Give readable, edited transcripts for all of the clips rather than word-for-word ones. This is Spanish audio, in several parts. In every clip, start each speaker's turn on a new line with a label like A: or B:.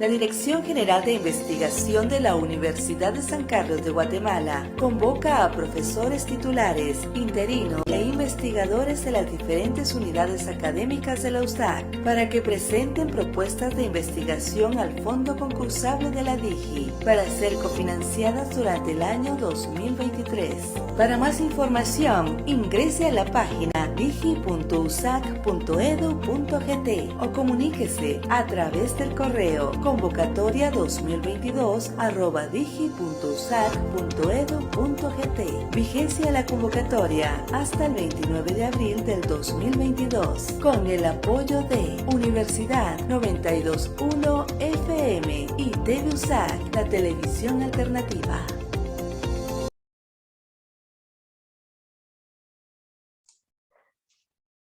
A: La Dirección General de Investigación de la Universidad de San Carlos de Guatemala convoca a profesores titulares, interinos e investigadores de las diferentes unidades académicas de la USAC para que presenten propuestas de investigación al fondo concursable de la DIGI para ser cofinanciadas durante el año 2023. Para más información, ingrese a la página digi.usac.edu.gt o comuníquese a través del correo convocatoria2022@digi.usac.edu.gt. Vigencia la convocatoria hasta el 29 de abril del 2022 con el apoyo de Universidad 92.1 FM y TV USAC, la televisión alternativa.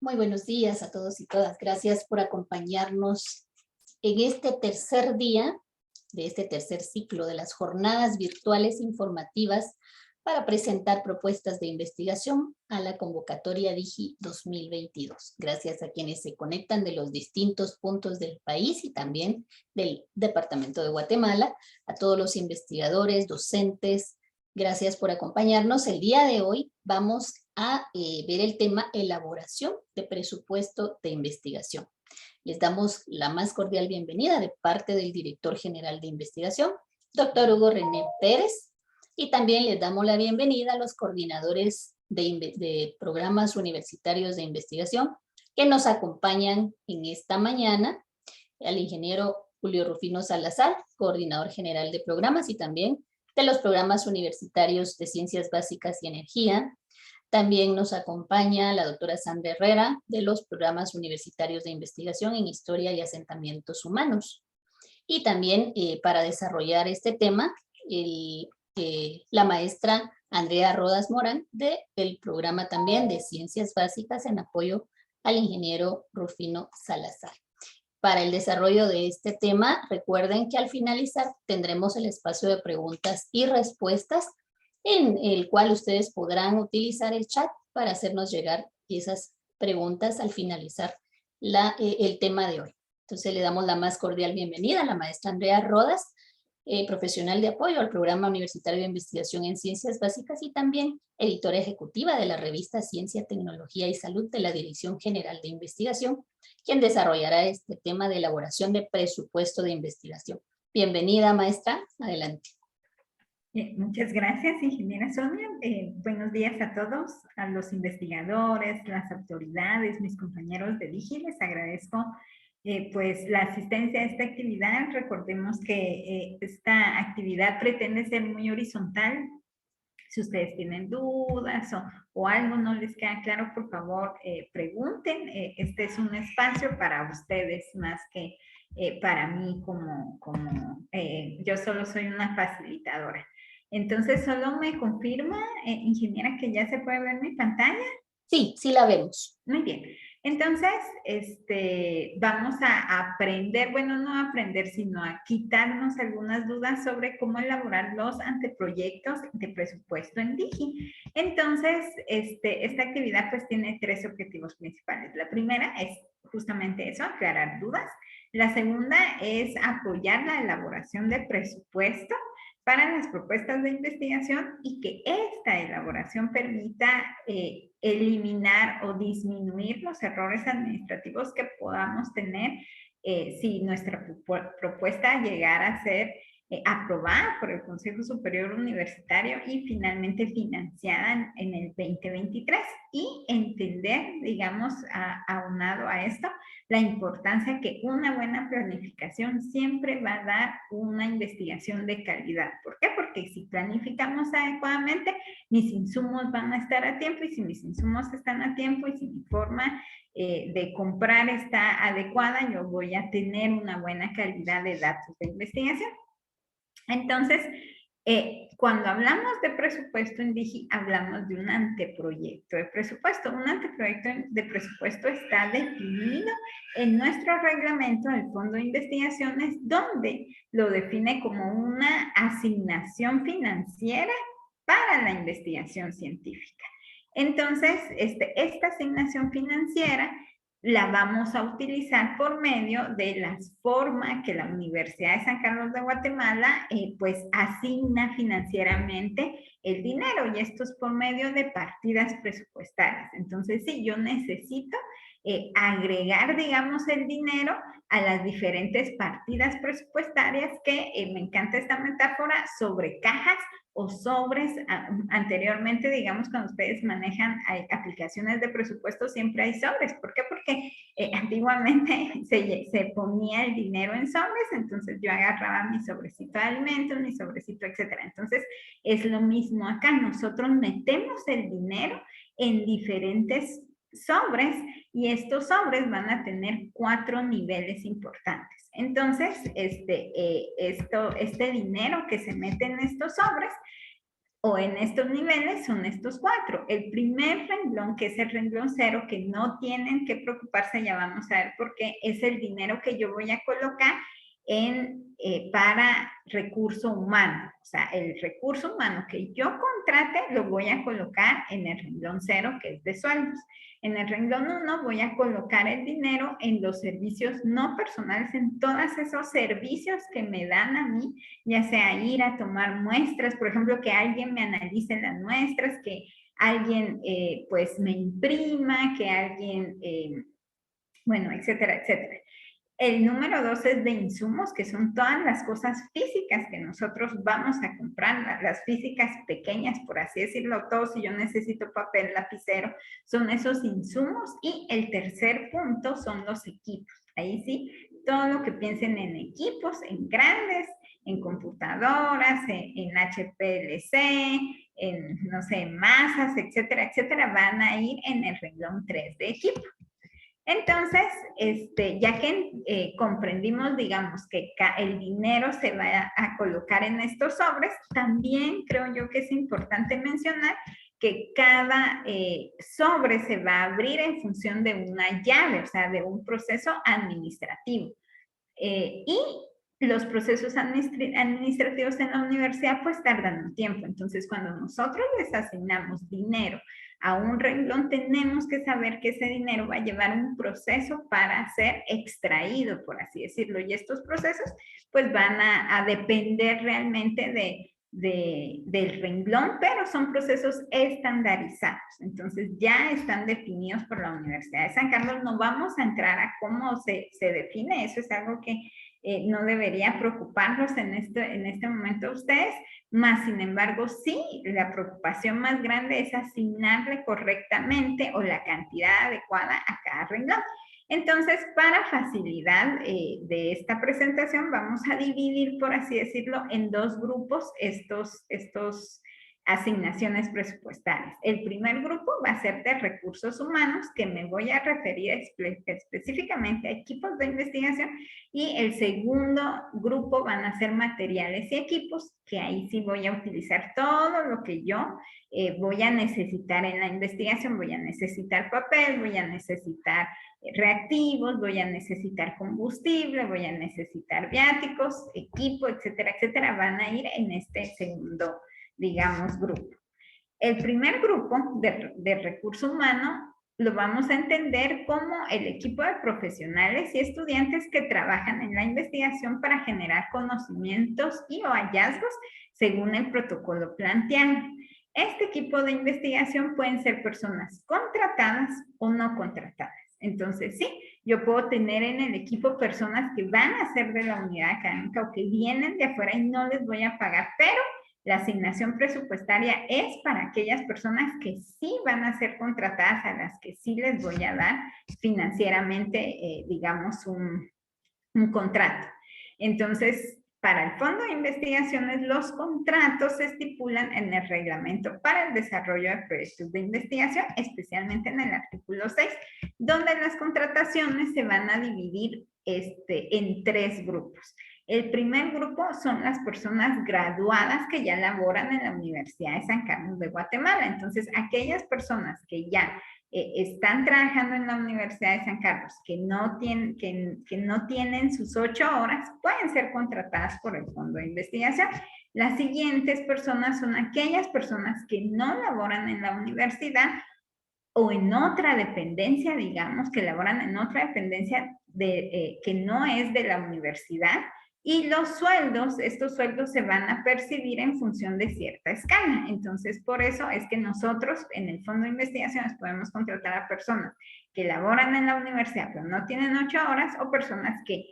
B: Muy buenos días a todos y todas. Gracias por acompañarnos en este tercer día de este tercer ciclo de las jornadas virtuales informativas para presentar propuestas de investigación a la convocatoria DIGI 2022. Gracias a quienes se conectan de los distintos puntos del país y también del Departamento de Guatemala, a todos los investigadores, docentes. Gracias por acompañarnos. El día de hoy vamos a ver el tema elaboración de presupuesto de investigación. Les damos la más cordial bienvenida de parte del director general de investigación, doctor Hugo René Pérez, y también les damos la bienvenida a los coordinadores de programas universitarios de investigación que nos acompañan en esta mañana, al ingeniero Julio Rufino Salazar, coordinador general de programas y también de los programas universitarios de Ciencias Básicas y Energía. También nos acompaña la doctora Sandra Herrera de los programas universitarios de investigación en Historia y Asentamientos Humanos. Y también para desarrollar este tema, la maestra Andrea Rodas Morán del programa también de Ciencias Básicas en apoyo al ingeniero Rufino Salazar. Para el desarrollo de este tema, recuerden que al finalizar tendremos el espacio de preguntas y respuestas en el cual ustedes podrán utilizar el chat para hacernos llegar esas preguntas al finalizar el tema de hoy. Entonces le damos la más cordial bienvenida a la maestra Andrea Rodas, profesional de apoyo al Programa Universitario de Investigación en Ciencias Básicas y también editora ejecutiva de la revista Ciencia, Tecnología y Salud de la Dirección General de Investigación, quien desarrollará este tema de elaboración de presupuesto de investigación. Bienvenida, maestra. Adelante.
C: Muchas gracias, ingeniera Sonia. Buenos días a todos, a los investigadores, las autoridades, mis compañeros de DIGI. Les agradezco pues la asistencia a esta actividad. Recordemos que esta actividad pretende ser muy horizontal. Si ustedes tienen dudas o algo no les queda claro, por favor, pregunten. Este es un espacio para ustedes más que para mí yo solo soy una facilitadora. Entonces, ¿solo me confirma, ingeniera, que ya se puede ver mi pantalla?
B: Sí, sí la vemos.
C: Muy bien. Entonces, vamos a aprender, bueno, no aprender, sino a quitarnos algunas dudas sobre cómo elaborar los anteproyectos de presupuesto en DIGI. Entonces, esta actividad pues tiene tres objetivos principales. La primera es justamente eso, aclarar dudas. La segunda es apoyar la elaboración de presupuesto para las propuestas de investigación y que esta elaboración permita eliminar o disminuir los errores administrativos que podamos tener si nuestra propuesta llegara a ser aprobada por el Consejo Superior Universitario y finalmente financiada en el 2023 y entender, digamos, aunado a esto, la importancia que una buena planificación siempre va a dar una investigación de calidad. ¿Por qué? Porque si planificamos adecuadamente, mis insumos van a estar a tiempo y si mis insumos están a tiempo y si mi forma de comprar está adecuada, yo voy a tener una buena calidad de datos de investigación. Entonces, cuando hablamos de presupuesto en DIGI, hablamos de un anteproyecto de presupuesto. Un anteproyecto de presupuesto está definido en nuestro reglamento del Fondo de Investigaciones, donde lo define como una asignación financiera para la investigación científica. Entonces, esta asignación financiera la vamos a utilizar por medio de las formas que la Universidad de San Carlos de Guatemala pues asigna financieramente el dinero, y esto es por medio de partidas presupuestarias. Entonces, sí, yo necesito agregar, digamos, el dinero a las diferentes partidas presupuestarias que, me encanta esta metáfora, sobre cajas o sobres. Anteriormente, digamos, cuando ustedes manejan aplicaciones de presupuesto, siempre hay sobres. ¿Por qué? Porque antiguamente se ponía el dinero en sobres, entonces yo agarraba mi sobrecito de alimentos, mi sobrecito, etcétera. Entonces, es lo mismo acá. Nosotros metemos el dinero en diferentes sobres, y estos sobres van a tener 4 niveles importantes. Entonces, este dinero que se mete en estos sobres o en estos niveles son estos 4. El primer renglón, que es el renglón 0, que no tienen que preocuparse, ya vamos a ver por qué, es el dinero que yo voy a colocar para recurso humano. O sea, el recurso humano que yo contrate lo voy a colocar en el renglón 0, que es de sueldos. En el renglón 1 voy a colocar el dinero en los servicios no personales, en todos esos servicios que me dan a mí, ya sea ir a tomar muestras, por ejemplo, que alguien me analice las muestras, que alguien pues me imprima, que alguien, bueno, etcétera, etcétera. El número 2 es de insumos, que son todas las cosas físicas que nosotros vamos a comprar, las físicas pequeñas, por así decirlo, todo. Si yo necesito papel, lapicero, son esos insumos. Y el tercer punto son los equipos. Ahí sí, todo lo que piensen en equipos, en grandes, en computadoras, en HPLC, en, no sé, masas, etcétera, etcétera, van a ir en el renglón 3 de equipo. Entonces, ya que comprendimos, digamos, que el dinero se va a colocar en estos sobres, también creo yo que es importante mencionar que cada sobre se va a abrir en función de una llave, o sea, de un proceso administrativo. Y los procesos administrativos en la universidad pues tardan un tiempo. Entonces, cuando nosotros les asignamos dinero a un renglón, tenemos que saber que ese dinero va a llevar un proceso para ser extraído, por así decirlo. Y estos procesos pues van a depender realmente del renglón, pero son procesos estandarizados. Entonces ya están definidos por la Universidad de San Carlos. No vamos a entrar a cómo se define, eso es algo que no debería preocuparlos en este momento ustedes, más sin embargo sí, la preocupación más grande es asignarle correctamente o la cantidad adecuada a cada renglón. Entonces, para facilidad de esta presentación, vamos a dividir, por así decirlo, en 2 grupos estos asignaciones presupuestarias. El primer grupo va a ser de recursos humanos, que me voy a referir específicamente a equipos de investigación, y el segundo grupo van a ser materiales y equipos, que ahí sí voy a utilizar todo lo que yo voy a necesitar en la investigación. Voy a necesitar papel, voy a necesitar reactivos, voy a necesitar combustible, voy a necesitar viáticos, equipo, etcétera, etcétera. Van a ir en este segundo, digamos, grupo. El primer grupo de recurso humano lo vamos a entender como el equipo de profesionales y estudiantes que trabajan en la investigación para generar conocimientos y o hallazgos según el protocolo planteado. Este equipo de investigación pueden ser personas contratadas o no contratadas. Entonces, sí, yo puedo tener en el equipo personas que van a ser de la unidad académica o que vienen de afuera y no les voy a pagar, pero la asignación presupuestaria es para aquellas personas que sí van a ser contratadas, a las que sí les voy a dar financieramente, digamos, un contrato. Entonces, para el Fondo de Investigaciones, los contratos se estipulan en el Reglamento para el Desarrollo de Proyectos de Investigación, especialmente en el artículo 6, donde las contrataciones se van a dividir en 3 grupos. El primer grupo son las personas graduadas que ya laboran en la Universidad de San Carlos de Guatemala. Entonces, aquellas personas que ya están trabajando en la Universidad de San Carlos, que no tienen sus 8 horas, pueden ser contratadas por el Fondo de Investigación. Las siguientes personas son aquellas personas que no laboran en la universidad o en otra dependencia, digamos, que laboran en otra dependencia que no es de la universidad, y los sueldos, estos sueldos se van a percibir en función de cierta escala. Entonces, por eso es que nosotros en el Fondo de Investigaciones podemos contratar a personas que laboran en la universidad, pero no tienen 8 horas, o personas que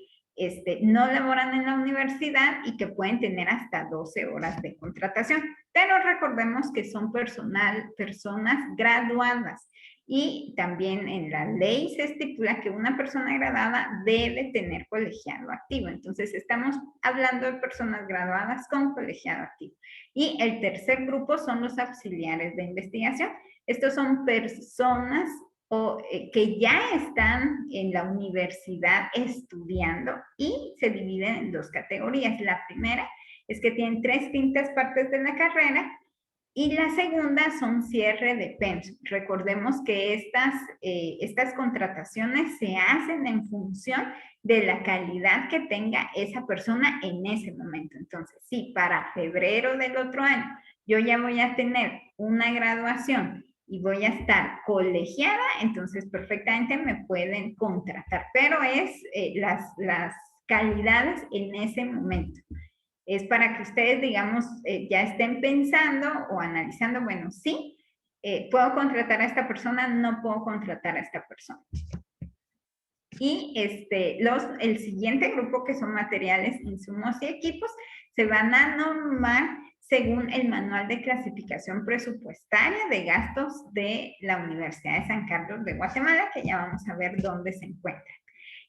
C: no laboran en la universidad y que pueden tener hasta 12 horas de contratación. Pero recordemos que son personas graduadas. Y también en la ley se estipula que una persona graduada debe tener colegiado activo. Entonces, estamos hablando de personas graduadas con colegiado activo. Y el tercer grupo son los auxiliares de investigación. Estos son personas que ya están en la universidad estudiando, y se dividen en 2 categorías. La primera es que tienen 3/5 partes de la carrera, y la segunda son cierre de pensum. Recordemos que estas contrataciones se hacen en función de la calidad que tenga esa persona en ese momento. Entonces, si para febrero del otro año yo ya voy a tener una graduación y voy a estar colegiada, entonces perfectamente me pueden contratar, pero es las calidades en ese momento. Es para que ustedes, digamos, ya estén pensando o analizando, bueno, sí, puedo contratar a esta persona, no puedo contratar a esta persona. Y el siguiente grupo, que son materiales, insumos y equipos, se van a normar según el Manual de Clasificación Presupuestaria de Gastos de la Universidad de San Carlos de Guatemala, que ya vamos a ver dónde se encuentra.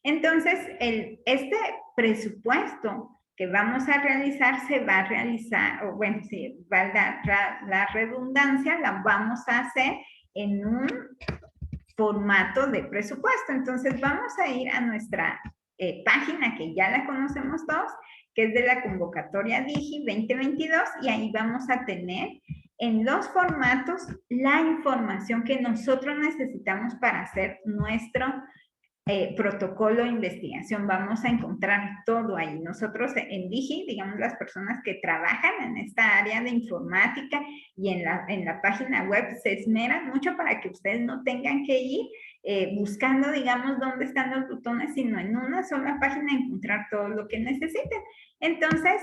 C: Entonces, este presupuesto que vamos a realizar se va a realizar, o bueno, si valga la redundancia, la vamos a hacer en un formato de presupuesto. Entonces, vamos a ir a nuestra página, que ya la conocemos todos, que es de la convocatoria DIGI 2022, y ahí vamos a tener en los formatos la información que nosotros necesitamos para hacer nuestro protocolo de investigación. Vamos a encontrar todo ahí. Nosotros en DIGI, digamos, las personas que trabajan en esta área de informática y en la página web se esmeran mucho para que ustedes no tengan que ir buscando, digamos, dónde están los botones, sino en una sola página encontrar todo lo que necesiten. Entonces,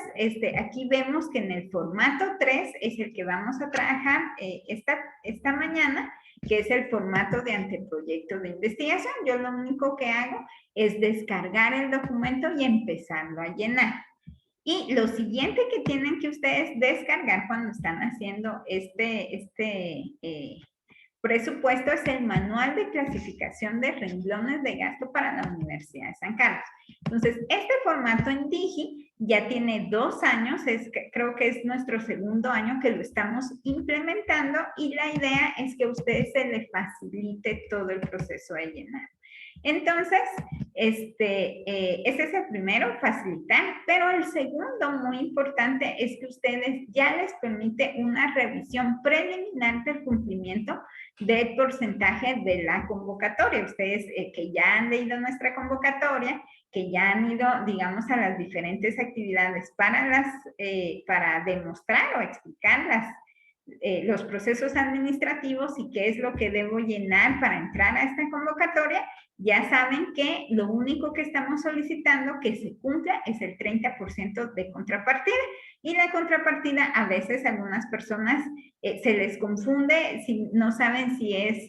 C: aquí vemos que en el formato 3 es el que vamos a trabajar esta mañana, que es el formato de anteproyecto de investigación. Yo lo único que hago es descargar el documento y empezarlo a llenar. Y lo siguiente que tienen que ustedes descargar cuando están haciendo presupuesto es el Manual de Clasificación de Renglones de Gasto para la Universidad de San Carlos. Entonces, este formato en DIGI ya tiene 2 años, creo que es nuestro segundo año que lo estamos implementando, y la idea es que a ustedes se les facilite todo el proceso de llenar. Entonces, ese es el primero, facilitar, pero el segundo, muy importante, es que ustedes ya les permite una revisión preliminar del cumplimiento del porcentaje de la convocatoria. Ustedes que ya han leído nuestra convocatoria, que ya han ido, digamos, a las diferentes actividades para demostrar o explicar los procesos administrativos y qué es lo que debo llenar para entrar a esta convocatoria, ya saben que lo único que estamos solicitando que se cumpla es el 30% de contrapartida. Y la contrapartida, a veces a algunas personas se les confunde, si no saben si es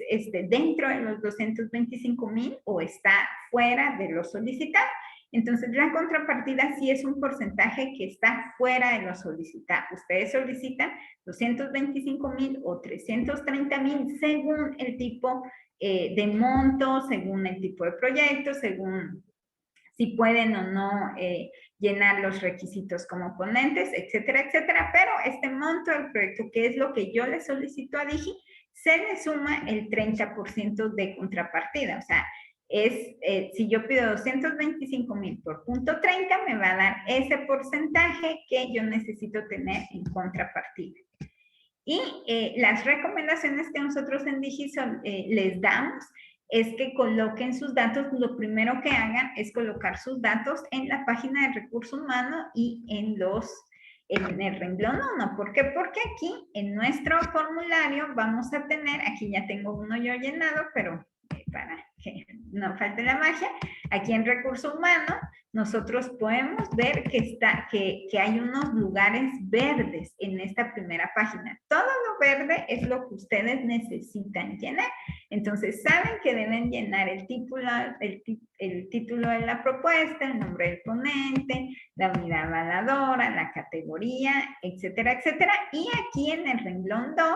C: dentro de los 225,000 o está fuera de lo solicitado. Entonces, la contrapartida sí es un porcentaje que está fuera de lo solicitado. Ustedes solicitan 225,000 o 330,000 según el tipo de monto, según el tipo de proyecto, según si pueden o no llenar los requisitos como ponentes, etcétera, etcétera. Pero este monto del proyecto, que es lo que yo le solicito a DIGI, se le suma el 30% de contrapartida. O sea, si yo pido 225,000 por punto 30, me va a dar ese porcentaje que yo necesito tener en contrapartida. Y las recomendaciones que nosotros en DIGI les damos es que coloquen sus datos. Lo primero que hagan es colocar sus datos en la página de Recursos Humanos y en en el renglón 1. ¿Por qué? Porque aquí en nuestro formulario vamos a tener, aquí ya tengo uno yo llenado, pero para que no falte la magia, aquí en recurso humano nosotros podemos ver que hay unos lugares verdes en esta primera página. Todo lo verde es lo que ustedes necesitan llenar. Entonces saben que deben llenar el título de la propuesta, el nombre del ponente, la unidad evaluadora, la categoría, etcétera, etcétera. Y aquí en el renglón 2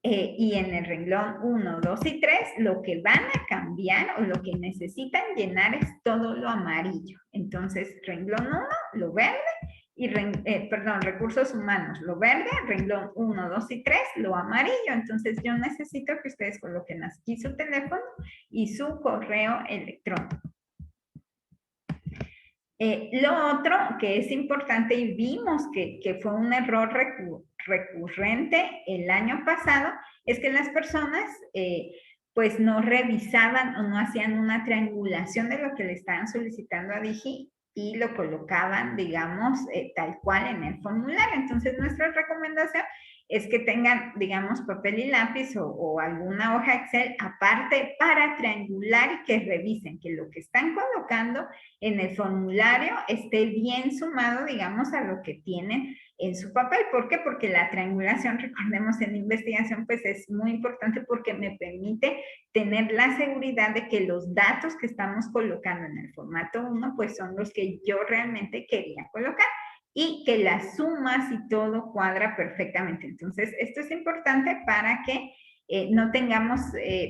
C: y en el renglón 1, 2 y 3, lo que van a cambiar o lo que necesitan llenar es todo lo amarillo. Entonces, renglón 1, lo verde, y recursos humanos, lo verde, renglón 1, 2 y 3, lo amarillo. Entonces, yo necesito que ustedes coloquen aquí su teléfono y su correo electrónico. Lo otro que es importante y vimos que fue un error recurrente el año pasado es que las personas pues no revisaban o no hacían una triangulación de lo que le estaban solicitando a Digi y lo colocaban, digamos, tal cual en el formulario. Entonces, nuestra recomendación es que tengan, digamos, papel y lápiz o alguna hoja Excel aparte para triangular y que revisen que lo que están colocando en el formulario esté bien sumado, digamos, a lo que tienen en su papel. ¿Por qué? Porque la triangulación, recordemos, en investigación, pues es muy importante porque me permite tener la seguridad de que los datos que estamos colocando en el formato 1, pues son los que yo realmente quería colocar y que las sumas y todo cuadra perfectamente. Entonces, esto es importante para que no tengamos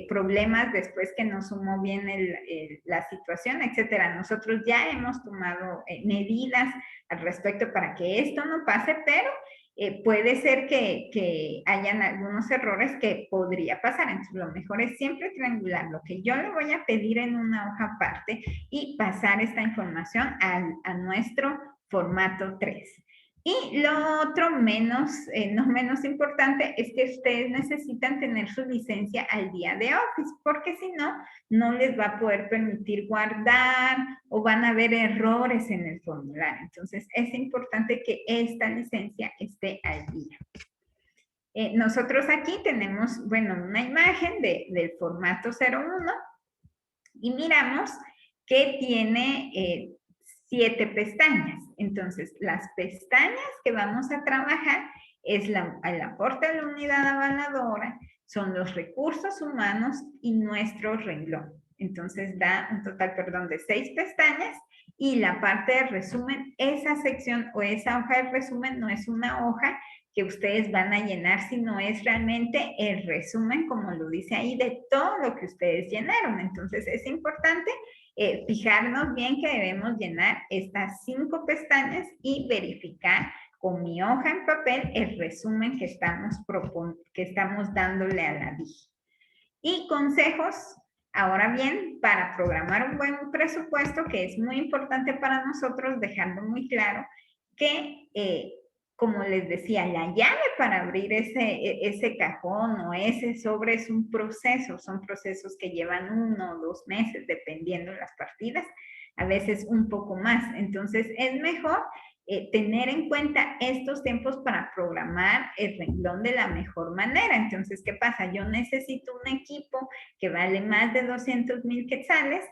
C: problemas después que no sumó bien la situación, etcétera. Nosotros ya hemos tomado medidas al respecto para que esto no pase, pero puede ser que hayan algunos errores que podría pasar. Entonces, lo mejor es siempre triangular lo que yo le voy a pedir en una hoja aparte y pasar esta información a nuestro formato 3. Y lo otro no menos importante es que ustedes necesitan tener su licencia al día de Office, porque si no, no les va a poder permitir guardar o van a haber errores en el formulario. Entonces, es importante que esta licencia esté al día. Nosotros aquí tenemos, bueno, una imagen del formato 01 y miramos que tiene 7 pestañas. Entonces, las pestañas que vamos a trabajar es el aporte a la unidad evaluadora, son los recursos humanos y nuestro renglón. Entonces, da un total, de 6 pestañas y la parte de resumen, esa sección o esa hoja de resumen no es una hoja que ustedes van a llenar, sino es realmente el resumen, como lo dice ahí, de todo lo que ustedes llenaron. Entonces, es importante fijarnos bien que debemos llenar estas 5 pestañas y verificar con mi hoja en papel el resumen que estamos dándole a la Digi. Y consejos, ahora bien, para programar un buen presupuesto, que es muy importante para nosotros, dejarlo muy claro que como les decía, la llave para abrir ese cajón o ese sobre es un proceso, son procesos que llevan 1 o 2 meses, dependiendo de las partidas, a veces un poco más. Entonces, es mejor tener en cuenta estos tiempos para programar el renglón de la mejor manera. Entonces, ¿qué pasa? Yo necesito un equipo que vale más de 200,000 quetzales,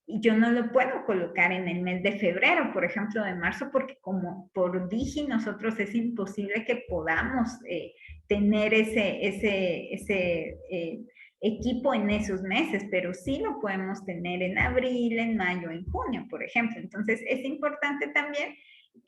C: y yo no lo puedo colocar en el mes de febrero, por ejemplo, de marzo, porque como por Digi nosotros es imposible que podamos tener ese equipo en esos meses, pero sí lo podemos tener en abril, en mayo, en junio, por ejemplo. Entonces, es importante también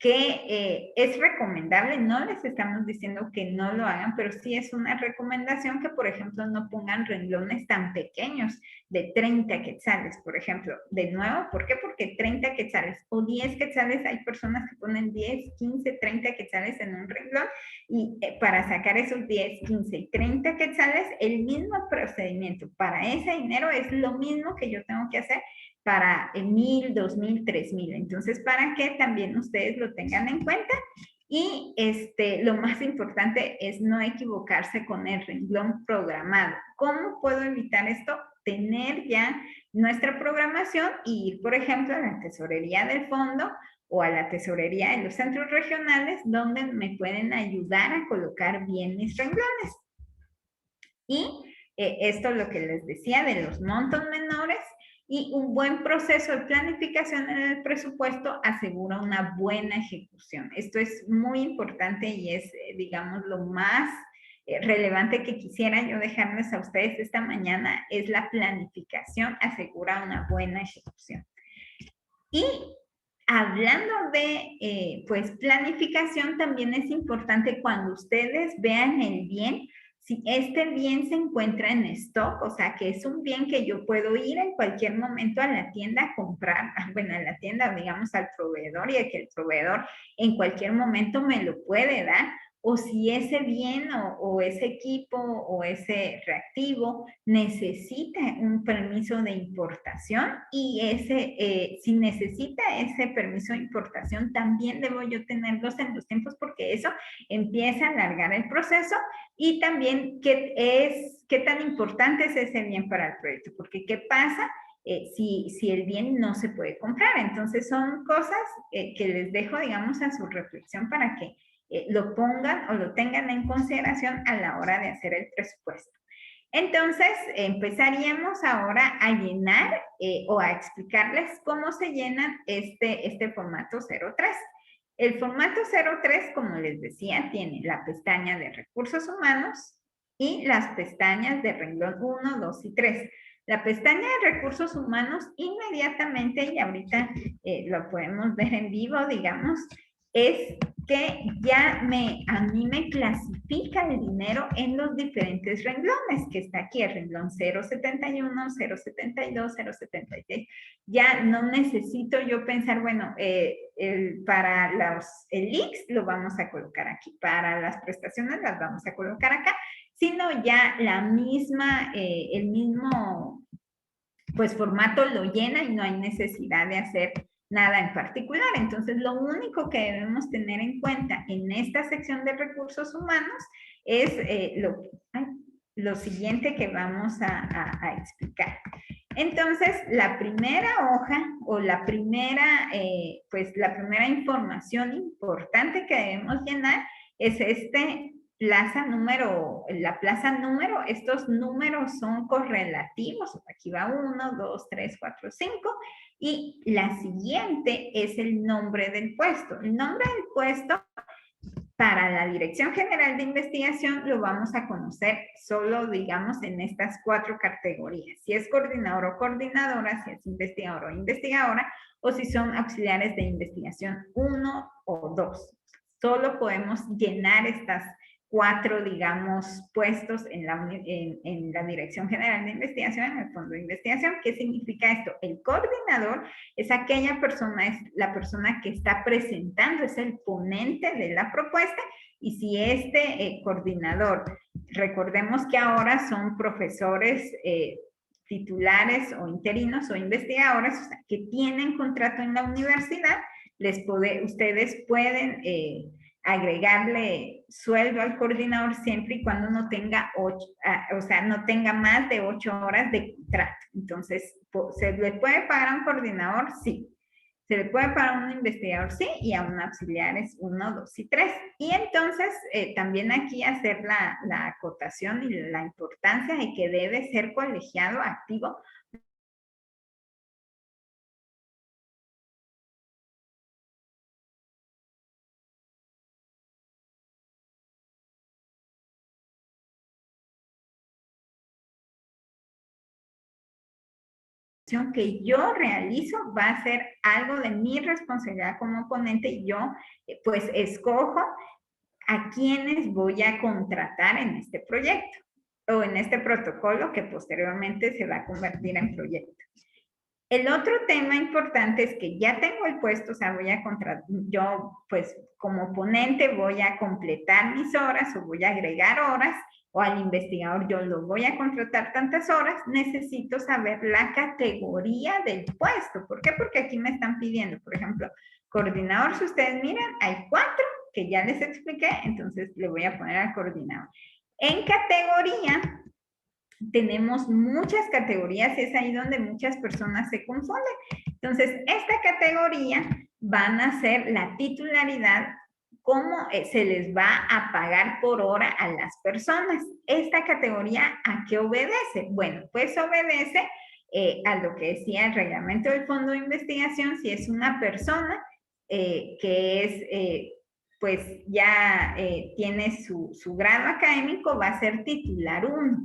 C: que es recomendable, no les estamos diciendo que no lo hagan, pero sí es una recomendación que, por ejemplo, no pongan renglones tan pequeños de 30 quetzales, por ejemplo. De nuevo, ¿por qué? Porque 30 quetzales o 10 quetzales, hay personas que ponen 10, 15, 30 quetzales en un renglón y para sacar esos 10, 15 y 30 quetzales, el mismo procedimiento para ese dinero es lo mismo que yo tengo que hacer para 1,000, 2,000, 3,000. Entonces, para que también ustedes lo tengan en cuenta. Y lo más importante es no equivocarse con el renglón programado. ¿Cómo puedo evitar esto? Tener ya nuestra programación y ir, por ejemplo, a la tesorería del fondo o a la tesorería de los centros regionales, donde me pueden ayudar a colocar bien mis renglones. Y esto es lo que les decía de los montos menores, y un buen proceso de planificación en el presupuesto asegura una buena ejecución. Esto es muy importante y es, digamos, lo más relevante que quisiera yo dejarles a ustedes esta mañana, es la planificación asegura una buena ejecución. Y hablando de pues planificación, también es importante cuando ustedes vean el bien, si este bien se encuentra en stock, o sea, que es un bien que yo puedo ir en cualquier momento a la tienda a comprar, bueno, a la tienda, digamos, al proveedor, y que el proveedor en cualquier momento me lo puede dar, o si ese bien o ese equipo o ese reactivo necesita un permiso de importación, y si necesita ese permiso de importación, también debo yo tenerlos en los tiempos, porque eso empieza a alargar el proceso. Y también qué tan importante es ese bien para el proyecto, porque ¿qué pasa si el bien no se puede comprar? Entonces son cosas que les dejo, digamos, a su reflexión para que lo pongan o lo tengan en consideración a la hora de hacer el presupuesto. Entonces, empezaríamos ahora a llenar o a explicarles cómo se llena este formato 03. El formato 03, como les decía, tiene la pestaña de recursos humanos y las pestañas de renglón 1, 2 y 3. La pestaña de recursos humanos inmediatamente, y ahorita lo podemos ver en vivo, digamos, es que ya a mí me clasifica el dinero en los diferentes renglones, que está aquí, el renglón 071, 072, 076. Ya no necesito yo pensar, bueno, para el IX lo vamos a colocar aquí, para las prestaciones las vamos a colocar acá, sino ya el mismo pues formato lo llena y no hay necesidad de hacer nada en particular. Entonces, lo único que debemos tener en cuenta en esta sección de recursos humanos es lo siguiente que vamos a explicar. Entonces, la primera hoja o la primera información importante que debemos llenar es la plaza número. Estos números son correlativos. Aquí va 1, 2, 3, 4, 5. Y la siguiente es el nombre del puesto. El nombre del puesto para la Dirección General de Investigación lo vamos a conocer solo, digamos, en estas 4 categorías. Si es coordinador o coordinadora, si es investigador o investigadora, o si son auxiliares de investigación 1 o 2. Solo podemos llenar estas 4, digamos, puestos en la Dirección General de Investigación, en el Fondo de Investigación. ¿Qué significa esto? El coordinador es aquella persona, es la persona que está presentando, es el ponente de la propuesta, y si este coordinador, recordemos que ahora son profesores titulares o interinos o investigadores, o sea, que tienen contrato en la universidad, ustedes pueden agregarle sueldo al coordinador siempre y cuando no tenga no tenga más de 8 horas de contrato. Entonces, ¿se le puede pagar a un coordinador? Sí. Se le puede pagar a un investigador, sí, y a un auxiliar es 1, 2 y 3. Y entonces, también aquí hacer la acotación y la importancia de que debe ser colegiado activo. Que yo realizo va a ser algo de mi responsabilidad como ponente, y yo pues escojo a quienes voy a contratar en este proyecto o en este protocolo que posteriormente se va a convertir en proyecto. El otro tema importante es que ya tengo el puesto, o sea, yo pues como ponente voy a completar mis horas o voy a agregar horas, o al investigador yo lo voy a contratar tantas horas. Necesito saber la categoría del puesto. ¿Por qué? Porque aquí me están pidiendo, por ejemplo, coordinador. Si ustedes miran, hay 4 que ya les expliqué, entonces le voy a poner al coordinador. En categoría, tenemos muchas categorías y es ahí donde muchas personas se confunden. Entonces, esta categoría van a ser la titularidad, cómo se les va a pagar por hora a las personas. ¿Esta categoría a qué obedece? Bueno, pues obedece a lo que decía el reglamento del Fondo de Investigación. Si es una persona que es, pues ya tiene su grado académico, va a ser titular 1.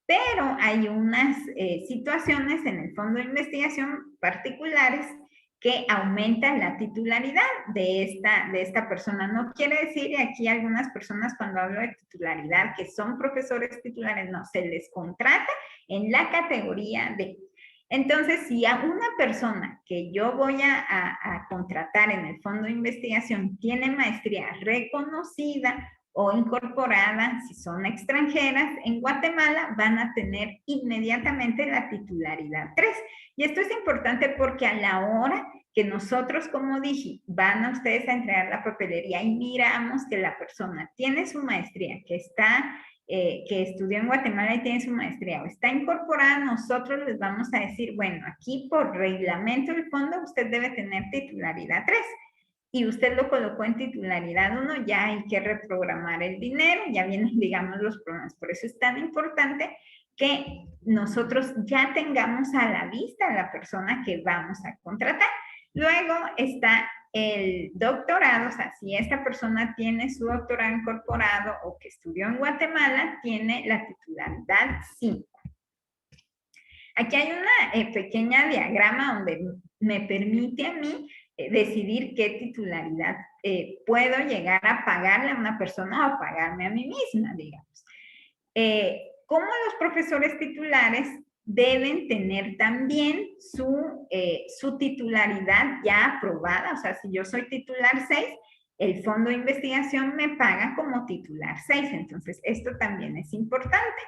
C: Pero hay unas situaciones en el Fondo de Investigación particulares que aumentan la titularidad de esta persona. No quiere decir, y aquí algunas personas cuando hablo de titularidad, que son profesores titulares, no, se les contrata en la categoría de. Entonces, si a una persona que yo voy a contratar en el Fondo de Investigación tiene maestría reconocida o incorporada, si son extranjeras, en Guatemala van a tener inmediatamente la titularidad 3. Y esto es importante porque a la hora que nosotros, como dije, van a ustedes a entregar la papelería y miramos que la persona tiene su maestría, que estudió en Guatemala y tiene su maestría o está incorporada, nosotros les vamos a decir, bueno, aquí por reglamento del fondo usted debe tener titularidad 3. Y usted lo colocó en titularidad 1, ya hay que reprogramar el dinero, ya vienen, digamos, los problemas. Por eso es tan importante que nosotros ya tengamos a la vista a la persona que vamos a contratar. Luego está el doctorado, o sea, si esta persona tiene su doctorado incorporado o que estudió en Guatemala, tiene la titularidad 5. Aquí hay una pequeña diagrama donde me permite a mí decidir qué titularidad puedo llegar a pagarle a una persona o a pagarme a mí misma, digamos. Como los profesores titulares deben tener también su titularidad ya aprobada, o sea, si yo soy titular 6, el Fondo de Investigación me paga como titular 6, entonces esto también es importante.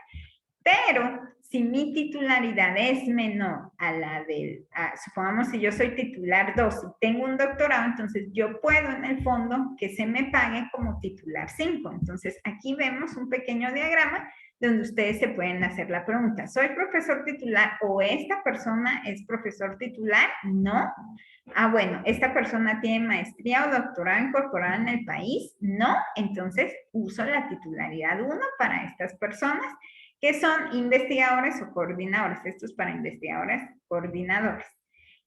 C: Pero si mi titularidad es menor a la del, supongamos si yo soy titular 2 y tengo un doctorado, entonces yo puedo en el fondo que se me pague como titular 5. Entonces aquí vemos un pequeño diagrama donde ustedes se pueden hacer la pregunta, ¿soy profesor titular o esta persona es profesor titular? No. Bueno, ¿esta persona tiene maestría o doctorado incorporado en el país? No. Entonces uso la titularidad 1 para estas personas que son investigadores o coordinadores. Esto es para investigadores coordinadores.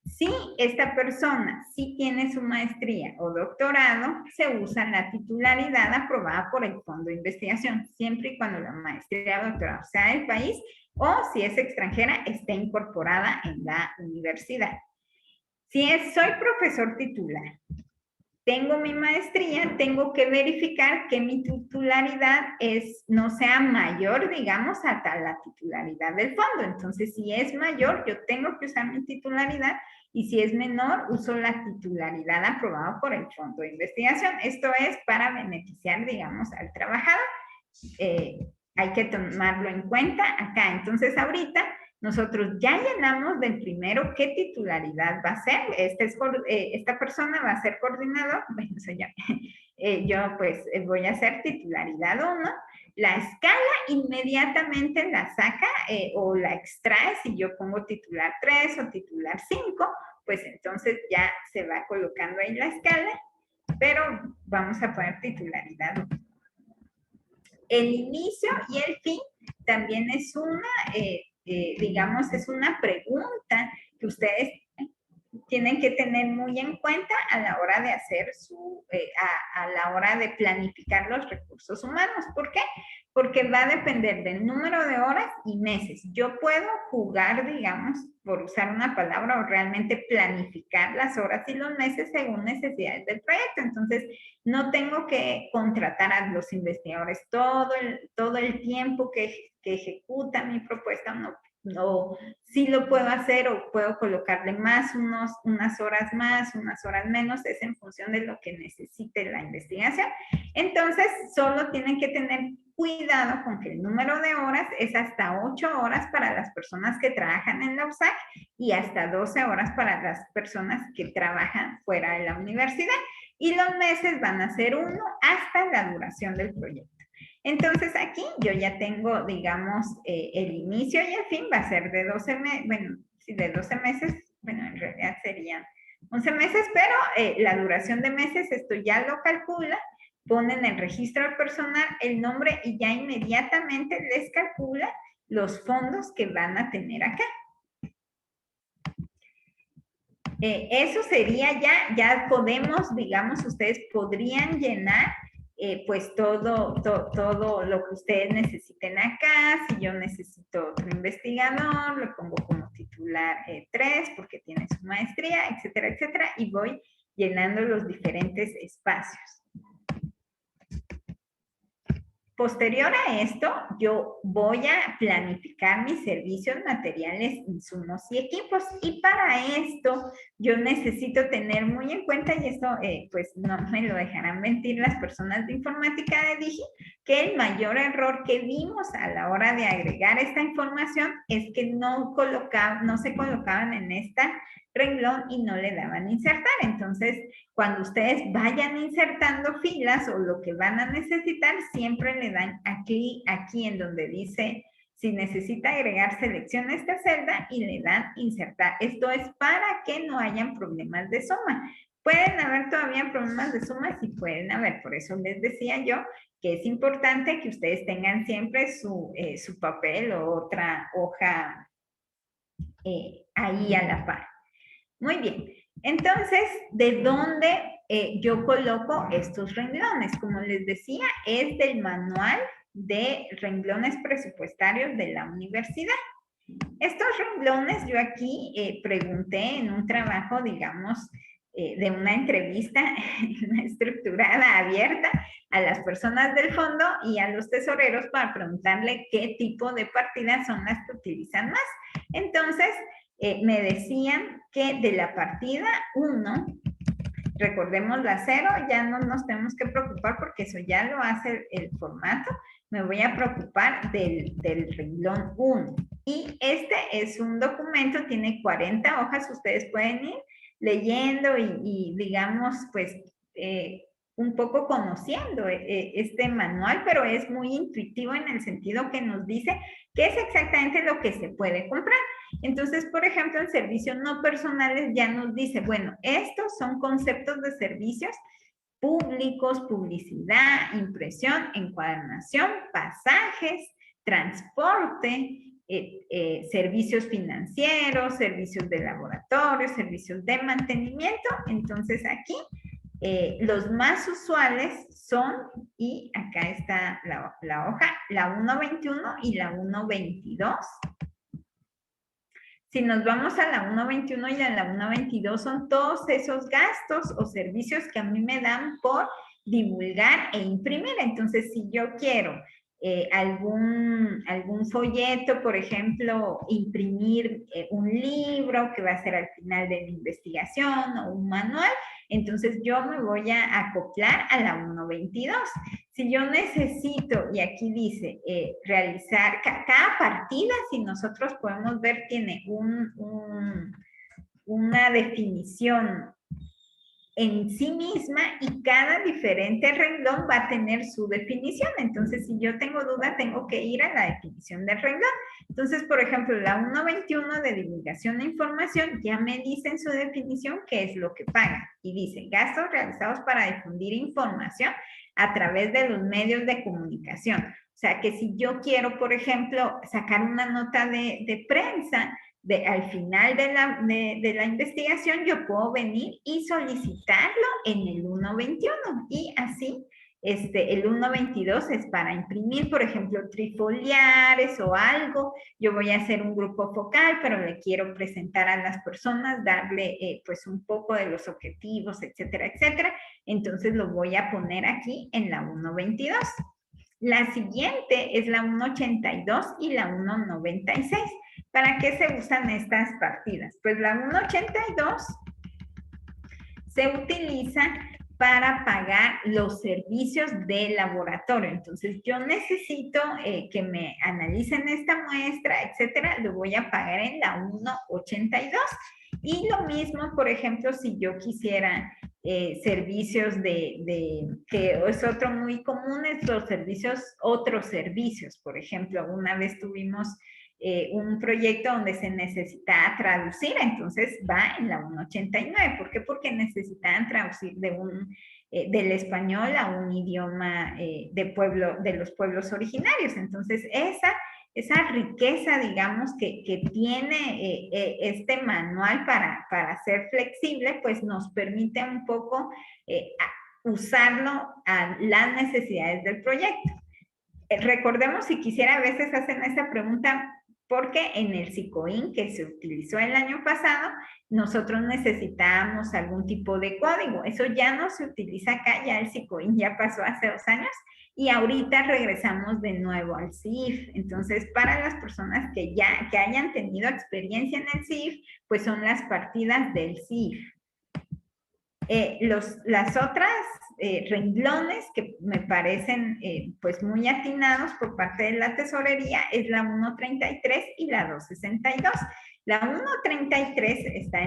C: Si esta persona sí tiene su maestría o doctorado, se usa la titularidad aprobada por el Fondo de Investigación, siempre y cuando la maestría o doctorado sea del país o si es extranjera, esté incorporada en la universidad. Si soy profesor titular, tengo mi maestría, tengo que verificar que mi titularidad no sea mayor, digamos, hasta la titularidad del fondo. Entonces, si es mayor, yo tengo que usar mi titularidad y si es menor, uso la titularidad aprobada por el Fondo de Investigación. Esto es para beneficiar, digamos, al trabajador. Hay que tomarlo en cuenta acá. Entonces, ahorita nosotros ya llenamos del primero qué titularidad va a ser. Esta persona va a ser coordinador. Bueno, soy yo. Yo pues voy a hacer titularidad 1. La escala inmediatamente la saca o la extrae. Si yo pongo titular 3 o titular 5, pues entonces ya se va colocando ahí la escala. Pero vamos a poner titularidad 1. El inicio y el fin también es digamos, es una pregunta que ustedes tienen que tener muy en cuenta a la hora de hacer a la hora de planificar los recursos humanos. ¿Por qué? Porque va a depender del número de horas y meses. Yo puedo jugar, digamos, por usar una palabra, o realmente planificar las horas y los meses según necesidades del proyecto. Entonces, no tengo que contratar a los investigadores todo el tiempo que ejecuta mi propuesta, no, sí lo puedo hacer o puedo colocarle unas horas más, unas horas menos, es en función de lo que necesite la investigación. Entonces, solo tienen que tener cuidado con que el número de horas es hasta 8 horas para las personas que trabajan en la USAC y hasta 12 horas para las personas que trabajan fuera de la universidad. Y los meses van a ser 1 hasta la duración del proyecto. Entonces aquí yo ya tengo, digamos, el inicio y el fin va a ser de 12 meses, bueno, sí, de 12 meses, bueno, en realidad serían 11 meses, pero la duración de meses, esto ya lo calcula, ponen en el registro personal el nombre y ya inmediatamente les calcula los fondos que van a tener acá. Eso sería ya podemos, digamos, ustedes podrían llenar pues todo lo que ustedes necesiten acá. Si yo necesito otro investigador, lo pongo como titular 3 porque tiene su maestría, etcétera, etcétera, y voy llenando los diferentes espacios. Posterior a esto, yo voy a planificar mis servicios, materiales, insumos y equipos. Y para esto, yo necesito tener muy en cuenta, y esto pues no me lo dejarán mentir las personas de informática de Digi, que el mayor error que vimos a la hora de agregar esta información es que no se colocaban en esta renglón y no le daban insertar. Entonces, cuando ustedes vayan insertando filas o lo que van a necesitar, siempre le dan aquí en donde dice, si necesita agregar, selecciona esta celda y le dan insertar. Esto es para que no hayan problemas de suma. Pueden haber todavía problemas de suma, sí pueden haber. Por eso les decía yo que es importante que ustedes tengan siempre su papel o otra hoja ahí a la par. Muy bien, entonces, ¿de dónde yo coloco estos renglones? Como les decía, es del manual de renglones presupuestarios de la universidad. Estos renglones yo aquí pregunté en un trabajo, digamos, de una entrevista estructurada, abierta, a las personas del fondo y a los tesoreros para preguntarle qué tipo de partidas son las que utilizan más. Entonces, me decían que de la partida 1, recordemos la 0, ya no nos tenemos que preocupar porque eso ya lo hace el formato. Me voy a preocupar del renglón 1. Y este es un documento, tiene 40 hojas, ustedes pueden ir leyendo y digamos, pues, un poco conociendo este manual, pero es muy intuitivo en el sentido que nos dice qué es exactamente lo que se puede comprar. Entonces, por ejemplo, en servicios no personales ya nos dice, bueno, estos son conceptos de servicios públicos, publicidad, impresión, encuadernación, pasajes, transporte, servicios financieros, servicios de laboratorio, servicios de mantenimiento. Entonces, aquí los más usuales son, y acá está la hoja, la 1.21 y la 1.22. Si nos vamos a la 1.21 y a la 1.22 son todos esos gastos o servicios que a mí me dan por divulgar e imprimir. Entonces, si yo quiero algún folleto, por ejemplo, imprimir un libro que va a ser al final de la investigación o un manual, entonces yo me voy a acoplar a la 1.22. Si yo necesito, y aquí dice, realizar cada partida, si nosotros podemos ver, tiene una definición en sí misma y cada diferente renglón va a tener su definición. Entonces, si yo tengo duda, tengo que ir a la definición del renglón. Entonces, por ejemplo, la 1.21 de divulgación de información ya me dice en su definición qué es lo que paga. Y dice, gastos realizados para difundir información a través de los medios de comunicación. O sea, que si yo quiero, por ejemplo, sacar una nota de prensa, al final de la investigación, yo puedo venir y solicitarlo en el 1.21 y así el 1.22 es para imprimir, por ejemplo, trifoliares o algo. Yo voy a hacer un grupo focal, pero le quiero presentar a las personas, darle pues un poco de los objetivos, etcétera, etcétera. Entonces lo voy a poner aquí en la 1.22. La siguiente es la 1.82 y la 1.96. ¿Para qué se usan estas partidas? Pues la 1.82 se utiliza para pagar los servicios de laboratorio. Entonces, yo necesito que me analicen esta muestra, etcétera, lo voy a pagar en la 1.82. Y lo mismo, por ejemplo, si yo quisiera servicios que es otro muy común, es los servicios, otros servicios. Por ejemplo, una vez tuvimos un proyecto donde se necesita traducir, entonces va en la 189. ¿Por qué? Porque necesitan traducir del español a un idioma de los pueblos originarios. Entonces, esa riqueza, digamos, que tiene este manual para ser flexible, pues nos permite un poco usarlo a las necesidades del proyecto. Recordemos, si quisiera, a veces hacen esta pregunta, porque en el SICOIN que se utilizó el año pasado, nosotros necesitábamos algún tipo de código. Eso ya no se utiliza acá, ya el SICOIN ya pasó hace 2 años y ahorita regresamos de nuevo al CIF. Entonces, para las personas que hayan tenido experiencia en el CIF, pues son las partidas del CIF. Las otras renglones que me parecen pues muy atinados por parte de la tesorería es la 133 y la 262. La 133 está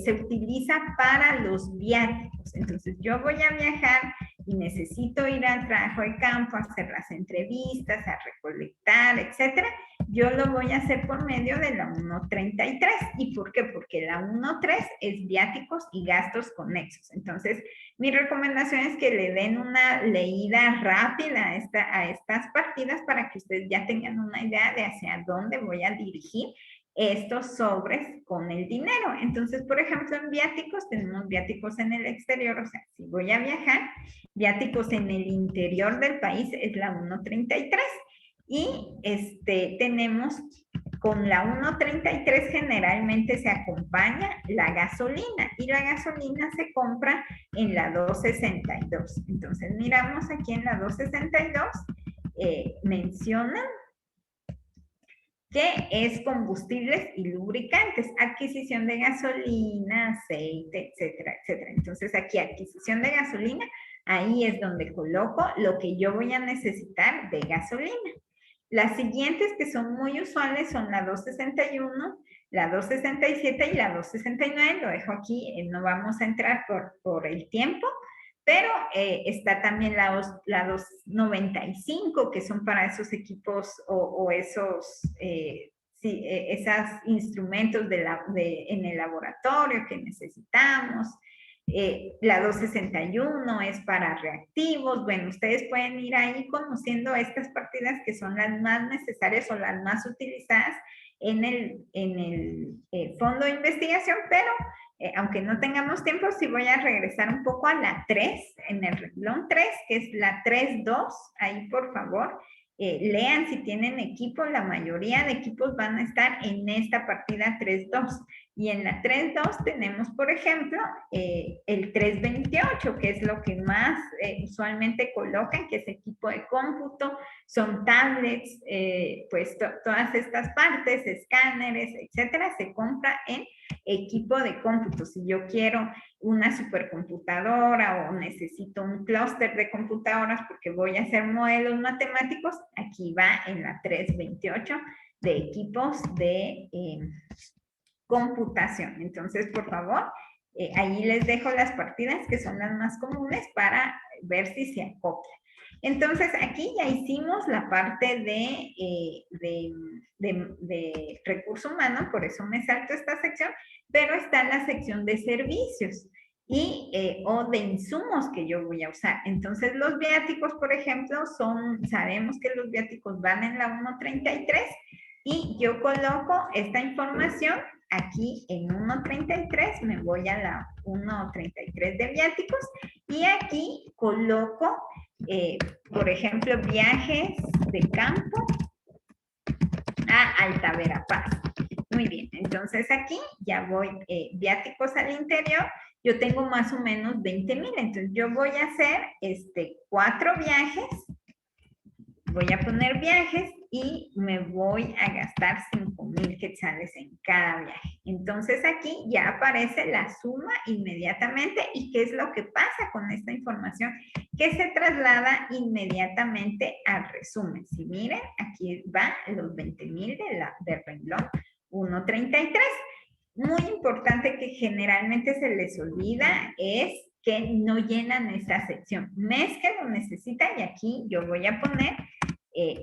C: se utiliza para los viáticos. Entonces yo voy a viajar y necesito ir al trabajo de campo, a hacer las entrevistas, a recolectar, etcétera. Yo lo voy a hacer por medio de la 133. ¿Y por qué? Porque la 1.3 es viáticos y gastos conexos. Entonces, mi recomendación es que le den una leída rápida a estas partidas para que ustedes ya tengan una idea de hacia dónde voy a dirigir estos sobres con el dinero. Entonces, por ejemplo, en viáticos, tenemos viáticos en el exterior, o sea, si voy a viajar, viáticos en el interior del país es la 133. Y tenemos con la 133 generalmente se acompaña la gasolina y la gasolina se compra en la 262. Entonces miramos aquí en la 262, mencionan que es combustibles y lubricantes, adquisición de gasolina, aceite, etcétera, etcétera. Entonces aquí adquisición de gasolina, ahí es donde coloco lo que yo voy a necesitar de gasolina. Las siguientes que son muy usuales son la 261, la 267 y la 269. Lo dejo aquí, no vamos a entrar por el tiempo, pero está también la 295, que son para esos equipos o esos instrumentos en el laboratorio que necesitamos. La 261 es para reactivos. Bueno, ustedes pueden ir ahí conociendo estas partidas que son las más necesarias o las más utilizadas en el fondo de investigación, pero aunque no tengamos tiempo, sí voy a regresar un poco a la 3, en el renglón 3, que es la 3.2. Ahí, por favor, lean si tienen equipo. La mayoría de equipos van a estar en esta partida 3.2. Y en la 3.2 tenemos, por ejemplo, el 328, que es lo que más usualmente colocan, que es equipo de cómputo, son tablets, pues todas estas partes, escáneres, etcétera, se compra en equipo de cómputo. Si yo quiero una supercomputadora o necesito un clúster de computadoras porque voy a hacer modelos matemáticos, aquí va en la 328 de equipos de computación. Entonces, por favor, ahí les dejo las partidas que son las más comunes para ver si se acopla. Entonces, aquí ya hicimos la parte de recurso humano, por eso me salto esta sección, pero está la sección de servicios o de insumos que yo voy a usar. Entonces, los viáticos, por ejemplo, sabemos que los viáticos van en la 133 y yo coloco esta información aquí en 1.33, me voy a la 1.33 de viáticos y aquí coloco, por ejemplo, viajes de campo a Alta Verapaz. Muy bien, entonces aquí ya voy, viáticos al interior, yo tengo más o menos 20,000, entonces yo voy a hacer 4 viajes, voy a poner viajes y me voy a gastar 5,000 quetzales en cada viaje. Entonces aquí ya aparece la suma inmediatamente. ¿Y qué es lo que pasa con esta información? Que se traslada inmediatamente al resumen. Si miren, aquí van los 20,000 del renglón 133. Muy importante que generalmente se les olvida es que no llenan esta sección. Mes que lo necesitan y aquí yo voy a poner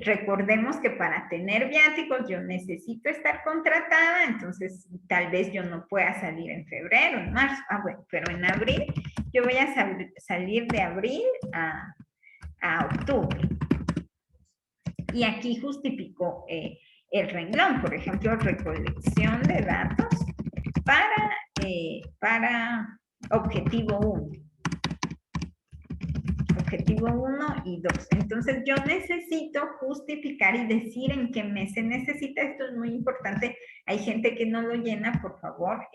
C: recordemos que para tener viáticos yo necesito estar contratada, entonces tal vez yo no pueda salir en febrero, en marzo, bueno, pero en abril yo voy a salir de abril a octubre. Y aquí justificó el renglón, por ejemplo, recolección de datos para objetivo 1. Objetivo 1 y 2. Entonces yo necesito justificar y decir en qué mes se necesita. Esto es muy importante. Hay gente que no lo llena, por favor.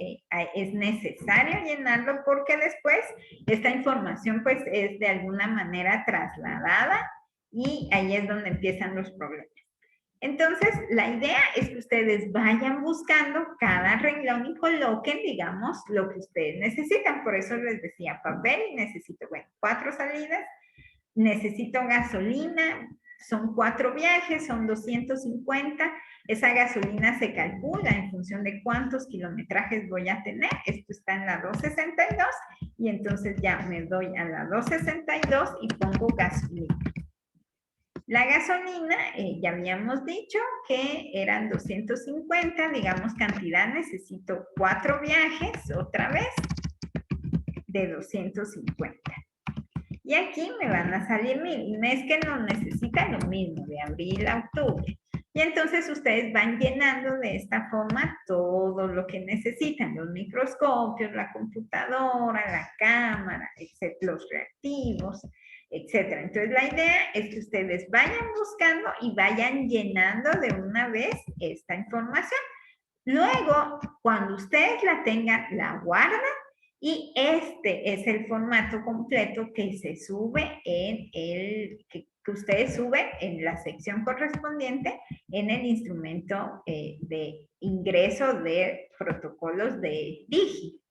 C: Es necesario llenarlo porque después esta información pues es de alguna manera trasladada y ahí es donde empiezan los problemas. Entonces, la idea es que ustedes vayan buscando cada renglón y coloquen, digamos, lo que ustedes necesitan. Por eso les decía papel, necesito, bueno, 4 salidas, necesito gasolina, son 4 viajes, son 250. Esa gasolina se calcula en función de cuántos kilometrajes voy a tener. Esto está en la 262 y entonces ya me doy a la 262 y pongo gasolina. La gasolina, ya habíamos dicho que eran 250, digamos cantidad, necesito 4 viajes, otra vez, de 250. Y aquí me van a salir 1000. No es que no necesitan lo mismo, de abril a octubre. Y entonces ustedes van llenando de esta forma todo lo que necesitan, los microscopios, la computadora, la cámara, etc., los reactivos, etcétera. Entonces la idea es que ustedes vayan buscando y vayan llenando de una vez esta información. Luego, cuando ustedes la tengan, la guardan y este es el formato completo que se sube en que ustedes suben en la sección correspondiente en el instrumento de ingreso de protocolos de Digi.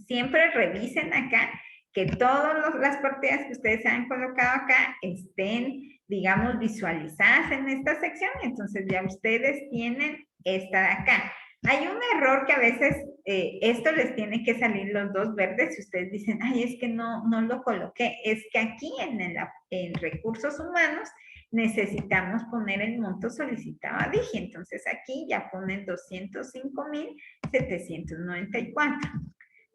C: Siempre revisen acá que todas las partidas que ustedes han colocado acá estén, digamos, visualizadas en esta sección. Entonces ya ustedes tienen esta de acá. Hay un error que a veces esto les tiene que salir los 2 verdes si ustedes dicen, ay, es que no lo coloqué. Es que aquí en recursos humanos necesitamos poner el monto solicitado a Digi. Entonces aquí ya ponen 205,794.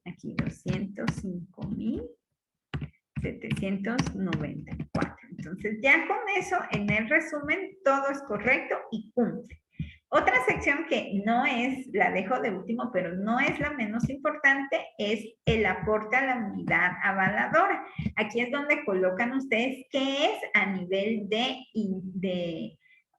C: Aquí 205,794. Entonces ya con eso en el resumen todo es correcto y cumple. Otra sección que no es, la dejo de último, pero no es la menos importante, es el aporte a la unidad avaladora. Aquí es donde colocan ustedes qué es a nivel de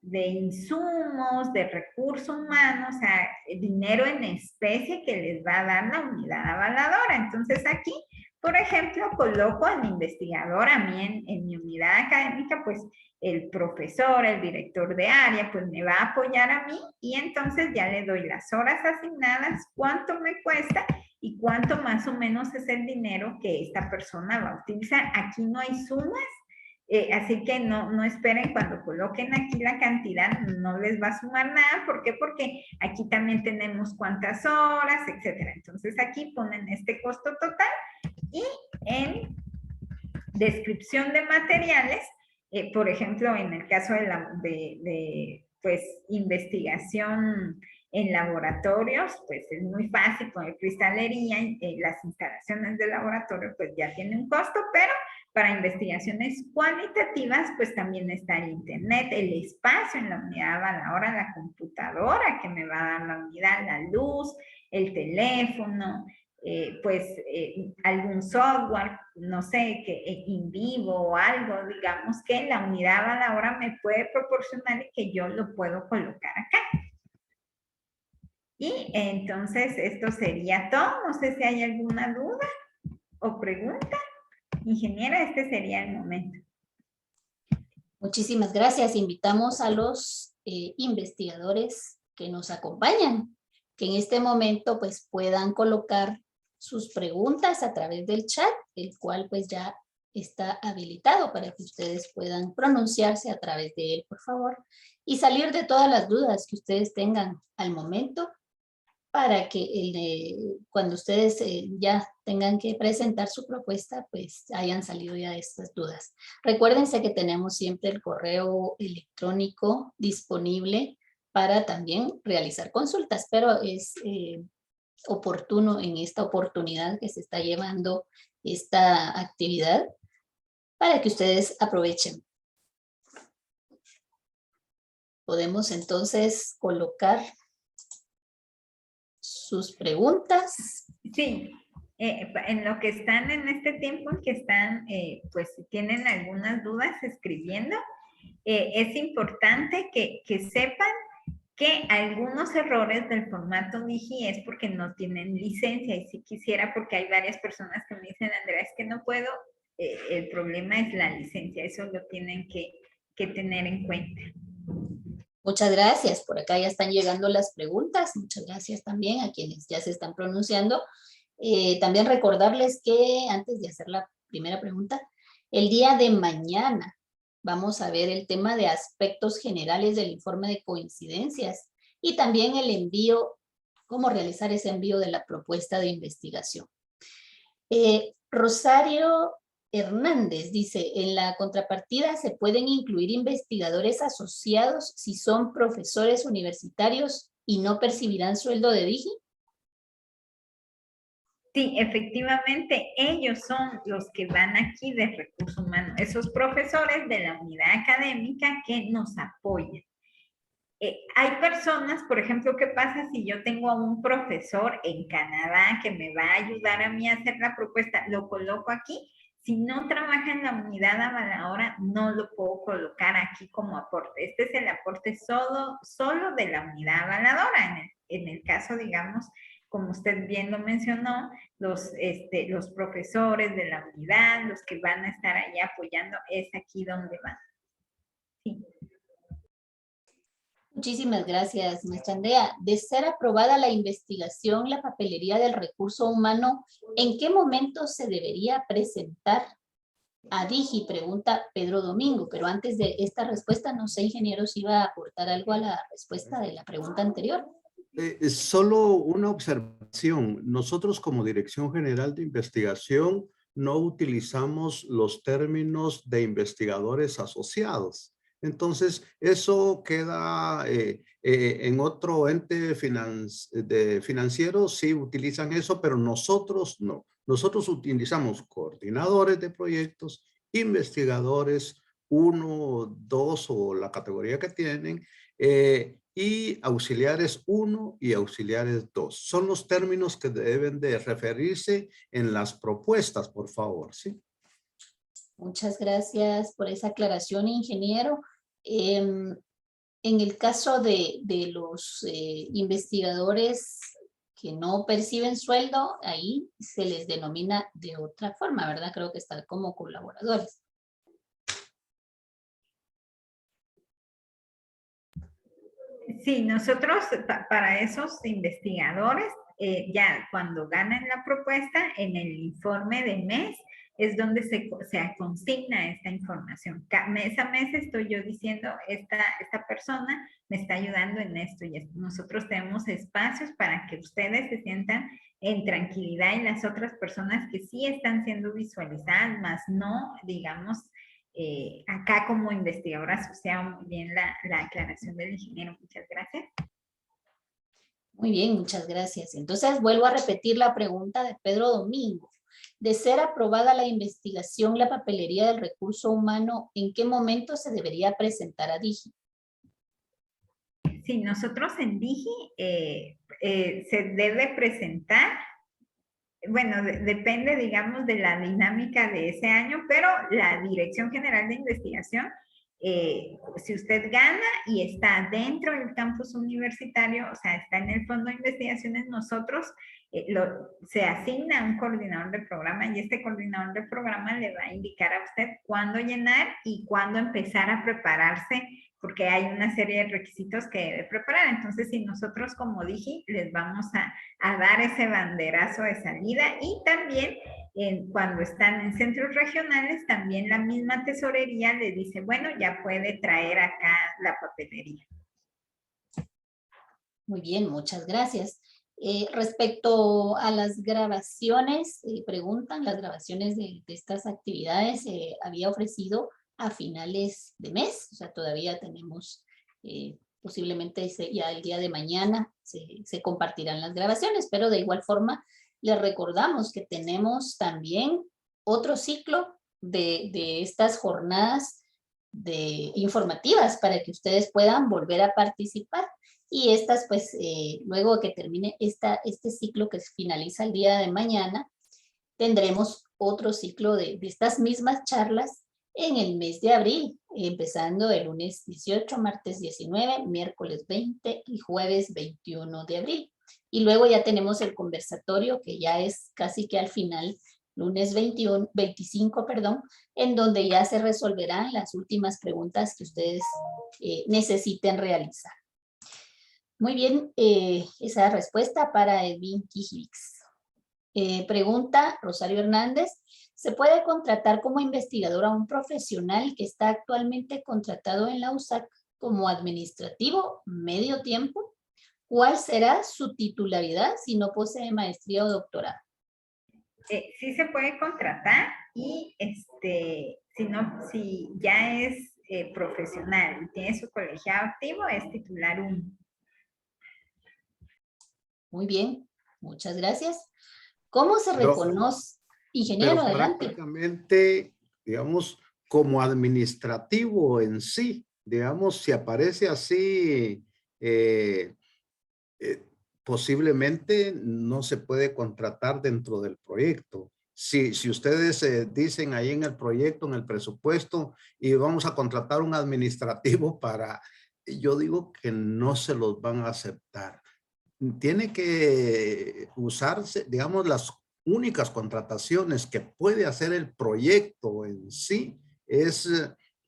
C: insumos, de recursos humanos, o sea, dinero en especie que les va a dar la unidad avaladora. Entonces aquí, por ejemplo, coloco al investigador, a mí en mi unidad académica, pues el profesor, el director de área, pues me va a apoyar a mí y entonces ya le doy las horas asignadas, cuánto me cuesta y cuánto más o menos es el dinero que esta persona va a utilizar. Aquí no hay sumas. Así que no esperen cuando coloquen aquí la cantidad, no les va a sumar nada. ¿Por qué? Porque aquí también tenemos cuántas horas, etcétera. Entonces aquí ponen este costo total y en descripción de materiales, por ejemplo, en el caso de pues, investigación en laboratorios, pues es muy fácil con cristalería, las instalaciones de laboratorio pues ya tienen un costo, pero para investigaciones cualitativas, pues también está el internet, el espacio en la unidad avaladora, la computadora que me va a dar la unidad, la luz, el teléfono, algún software, no sé, que in vivo o algo, digamos, que la unidad avaladora me puede proporcionar y que yo lo puedo colocar acá. Y entonces esto sería todo. No sé si hay alguna duda o pregunta. Ingeniera, este sería el momento.
B: Muchísimas gracias. Invitamos a los investigadores que nos acompañan, que en este momento pues puedan colocar sus preguntas a través del chat, el cual pues ya está habilitado para que ustedes puedan pronunciarse a través de él, por favor, y salir de todas las dudas que ustedes tengan al momento para que cuando ustedes ya tengan que presentar su propuesta, pues hayan salido ya de estas dudas. Recuérdense que tenemos siempre el correo electrónico disponible para también realizar consultas, pero es oportuno en esta oportunidad que se está llevando esta actividad para que ustedes aprovechen. Podemos entonces colocar sus preguntas.
C: Sí, en lo que están en este tiempo, que están, pues si tienen algunas dudas escribiendo, es importante que sepan que algunos errores del formato Digi es porque no tienen licencia, y si quisiera, porque hay varias personas que me dicen, Andrea, es que no puedo, el problema es la licencia, eso lo tienen que tener en cuenta.
B: Muchas gracias, por acá ya están llegando las preguntas, muchas gracias también a quienes ya se están pronunciando. También recordarles que antes de hacer la primera pregunta, el día de mañana vamos a ver el tema de aspectos generales del informe de coincidencias y también el envío, cómo realizar ese envío de la propuesta de investigación. Rosario Hernández dice, en la contrapartida se pueden incluir investigadores asociados si son profesores universitarios y no percibirán sueldo de Digi.
C: Sí, efectivamente, ellos son los que van aquí de recursos humanos, esos profesores de la unidad académica que nos apoyan. Hay personas, por ejemplo, ¿qué pasa si yo tengo a un profesor en Canadá que me va a ayudar a mí a hacer la propuesta? Lo coloco aquí. Si no trabaja en la unidad avaladora, no lo puedo colocar aquí como aporte. Este es el aporte solo de la unidad avaladora. En el caso, digamos, como usted bien lo mencionó, los profesores de la unidad, los que van a estar ahí apoyando, es aquí donde van. Sí.
B: Muchísimas gracias, maestra Andrea. De ser aprobada la investigación, la papelería del recurso humano, ¿en qué momento se debería presentar a Digi? Pregunta Pedro Domingo, pero antes de esta respuesta, no sé, ingeniero, si iba a aportar algo a la respuesta de la pregunta anterior.
D: Solo una observación. Nosotros como Dirección General de Investigación no utilizamos los términos de investigadores asociados. Entonces, eso queda en otro ente financiero, sí utilizan eso, pero nosotros no. Nosotros utilizamos coordinadores de proyectos, investigadores, 1, 2 o la categoría que tienen, y auxiliares 1 y auxiliares 2. Son los términos que deben de referirse en las propuestas, por favor, ¿sí?
B: Muchas gracias por esa aclaración, ingeniero. En el caso de los investigadores que no perciben sueldo, ahí se les denomina de otra forma, ¿verdad? Creo que están como colaboradores.
C: Sí, nosotros para esos investigadores, ya cuando ganan la propuesta, en el informe de mes, es donde se consigna esta información. Mes a mes estoy yo diciendo, esta persona me está ayudando en esto y esto. Nosotros tenemos espacios para que ustedes se sientan en tranquilidad y las otras personas que sí están siendo visualizadas, más no, digamos, acá como investigadora asociada, muy bien la aclaración del ingeniero. Muchas gracias.
B: Muy bien, muchas gracias. Entonces vuelvo a repetir la pregunta de Pedro Domingo. De ser aprobada la investigación, la papelería del recurso humano, ¿en qué momento se debería presentar a Digi?
C: Sí, nosotros en Digi se debe presentar, bueno, depende, digamos, de la dinámica de ese año, pero la Dirección General de Investigación, si usted gana y está dentro del campus universitario, o sea, está en el fondo de investigaciones, nosotros se asigna un coordinador de programa y este coordinador de programa le va a indicar a usted cuándo llenar y cuándo empezar a prepararse, porque hay una serie de requisitos que debe preparar. Entonces, si nosotros como Digi les vamos a dar ese banderazo de salida y también cuando están en centros regionales, también la misma tesorería le dice, bueno, ya puede traer acá la papelería.
B: Muy bien, muchas gracias. Respecto a las grabaciones, preguntan, las grabaciones de estas actividades había ofrecido a finales de mes, o sea, todavía tenemos, posiblemente ya el día de mañana se compartirán las grabaciones, pero de igual forma les recordamos que tenemos también otro ciclo de estas jornadas informativas para que ustedes puedan volver a participar. Y estas, pues, luego que termine este ciclo que finaliza el día de mañana, tendremos otro ciclo de estas mismas charlas en el mes de abril, empezando el lunes 18, martes 19, miércoles 20 y jueves 21 de abril. Y luego ya tenemos el conversatorio, que ya es casi que al final, lunes 25, en donde ya se resolverán las últimas preguntas que ustedes necesiten realizar. Muy bien, esa respuesta para Edwin Kijivix. Pregunta Rosario Hernández, ¿se puede contratar como investigador a un profesional que está actualmente contratado en la USAC como administrativo medio tiempo? ¿Cuál será su titularidad si no posee maestría o doctorado?
C: Sí se puede contratar y si ya es profesional y tiene su colegiado activo, es titular 1.
B: Muy bien, muchas gracias. ¿Cómo se reconoce? Ingeniero,
D: pero
B: adelante.
D: prácticamente, digamos, como administrativo en sí, digamos, si aparece así, posiblemente no se puede contratar dentro del proyecto. Si ustedes dicen ahí en el proyecto, en el presupuesto, y vamos a contratar un administrativo para, yo digo que no se los van a aceptar. Tiene que usarse, digamos, las únicas contrataciones que puede hacer el proyecto en sí es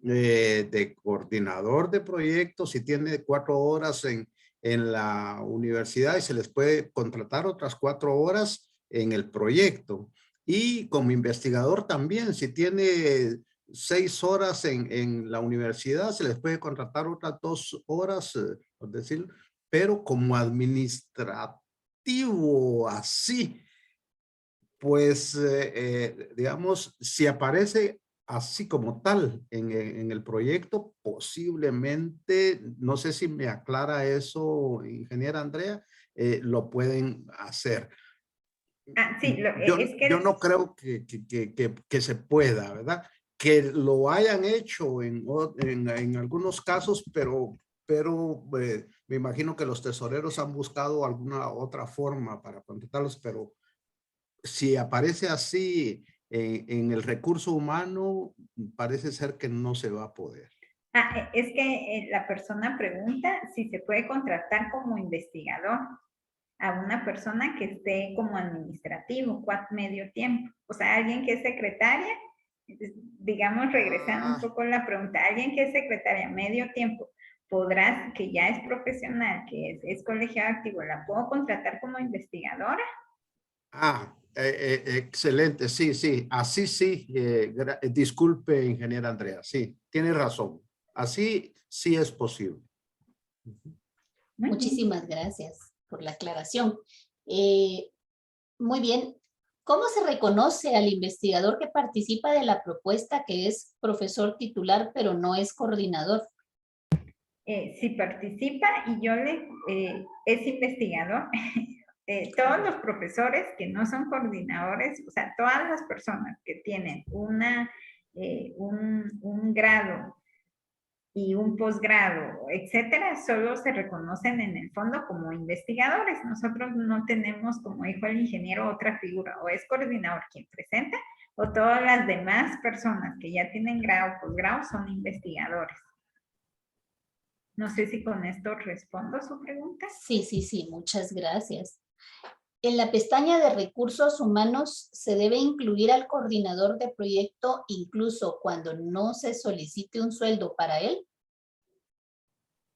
D: de coordinador de proyectos. Si tiene 4 horas en la universidad y se les puede contratar otras 4 horas en el proyecto. Y como investigador también, si tiene 6 horas en la universidad, se les puede contratar otras 2 horas, por decirlo, pero como administrativo así, pues, digamos, si aparece así como tal en el proyecto, posiblemente, no sé si me aclara eso, ingeniera Andrea, lo pueden hacer.
C: Sí,
D: yo no creo que se pueda, ¿verdad? Que lo hayan hecho en algunos casos, pero me imagino que los tesoreros han buscado alguna otra forma para contratarlos, pero si aparece así en el recurso humano, parece ser que no se va a poder.
C: Es que la persona pregunta si se puede contratar como investigador a una persona que esté como administrativo, medio tiempo. O sea, alguien que es secretaria, digamos, regresando un poco a la pregunta, alguien que es secretaria medio tiempo, podrás, que ya es profesional, que es colegiado activo, ¿la puedo contratar como investigadora?
D: Excelente, sí, así sí, disculpe, ingeniera Andrea, sí, tiene razón, así sí es posible.
B: Muchísimas gracias por la aclaración. Muy bien, ¿cómo se reconoce al investigador que participa de la propuesta que es profesor titular pero no es coordinador?
C: Si participa y es investigador, todos los profesores que no son coordinadores, o sea, todas las personas que tienen un grado y un posgrado, etcétera, solo se reconocen en el fondo como investigadores. Nosotros no tenemos, como dijo el ingeniero, otra figura, o es coordinador quien presenta, o todas las demás personas que ya tienen grado o posgrado son investigadores. No sé si con esto respondo su pregunta.
B: Sí, muchas gracias. En la pestaña de recursos humanos se debe incluir al coordinador de proyecto incluso cuando no se solicite un sueldo para él.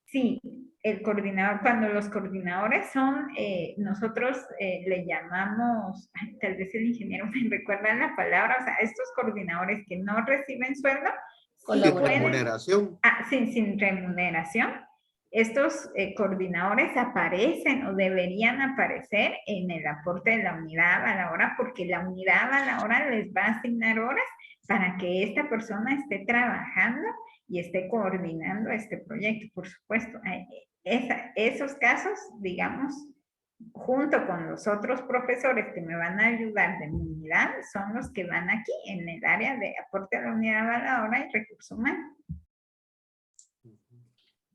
C: Sí, el coordinador, cuando los coordinadores son, nosotros le llamamos, tal vez el ingeniero me recuerda la palabra, o sea, estos coordinadores que no reciben sueldo,
D: sin remuneración.
C: Sin remuneración, estos coordinadores aparecen o deberían aparecer en el aporte de la unidad avaladora, porque la unidad avaladora les va a asignar horas para que esta persona esté trabajando y esté coordinando este proyecto. Por supuesto, esos casos, digamos, junto con los otros profesores que me van a ayudar de mi unidad, son los que van aquí en el área de aporte a la unidad avaladora y recursos humanos.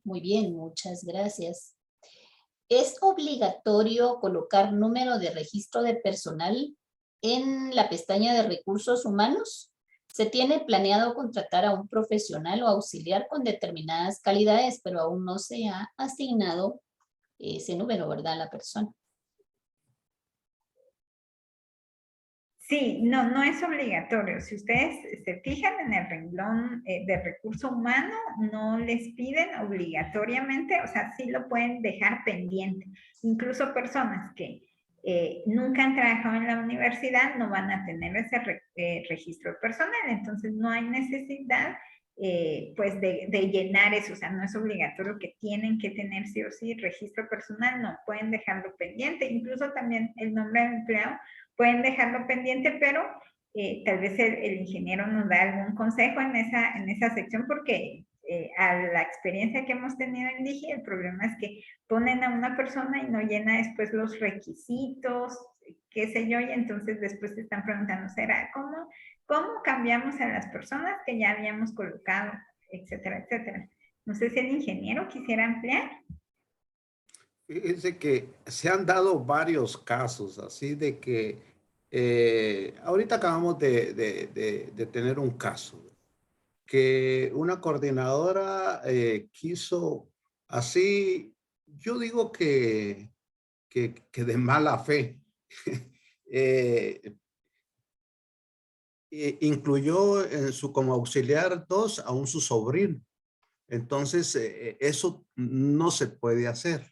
B: Muy bien, muchas gracias. ¿Es obligatorio colocar número de registro de personal en la pestaña de recursos humanos? Se tiene planeado contratar a un profesional o auxiliar con determinadas calidades, pero aún no se ha asignado ese número, ¿verdad? A la persona.
C: Sí, no es obligatorio. Si ustedes se fijan en el renglón de recurso humano, no les piden obligatoriamente, o sea, sí lo pueden dejar pendiente. Incluso personas que nunca han trabajado en la universidad no van a tener ese registro personal, entonces no hay necesidad pues de llenar eso, o sea, no es obligatorio que tienen que tener sí o sí registro personal, no, pueden dejarlo pendiente, incluso también el nombre del empleado, pueden dejarlo pendiente, pero tal vez el ingeniero nos da algún consejo en esa sección, porque a la experiencia que hemos tenido en Digi, el problema es que ponen a una persona y no llena después los requisitos, qué sé yo, y entonces después se están preguntando, ¿será cómo cambiamos a las personas que ya habíamos colocado, etcétera, etcétera? No sé si el ingeniero quisiera ampliar.
D: Fíjense que se han dado varios casos así de que ahorita acabamos de tener un caso que una coordinadora quiso así, yo digo que de mala fe, incluyó en su como auxiliar 2 a su sobrino. Entonces, eso no se puede hacer.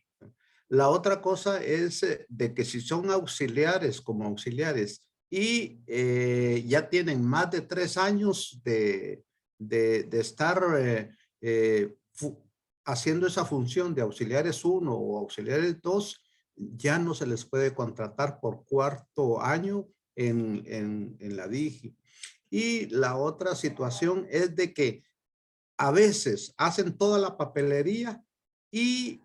D: La otra cosa es de que si son auxiliares como auxiliares y ya tienen más de 3 años de estar haciendo esa función de auxiliares 1 o auxiliares 2, ya no se les puede contratar por 4º año en la Digi. Y la otra situación es de que a veces hacen toda la papelería y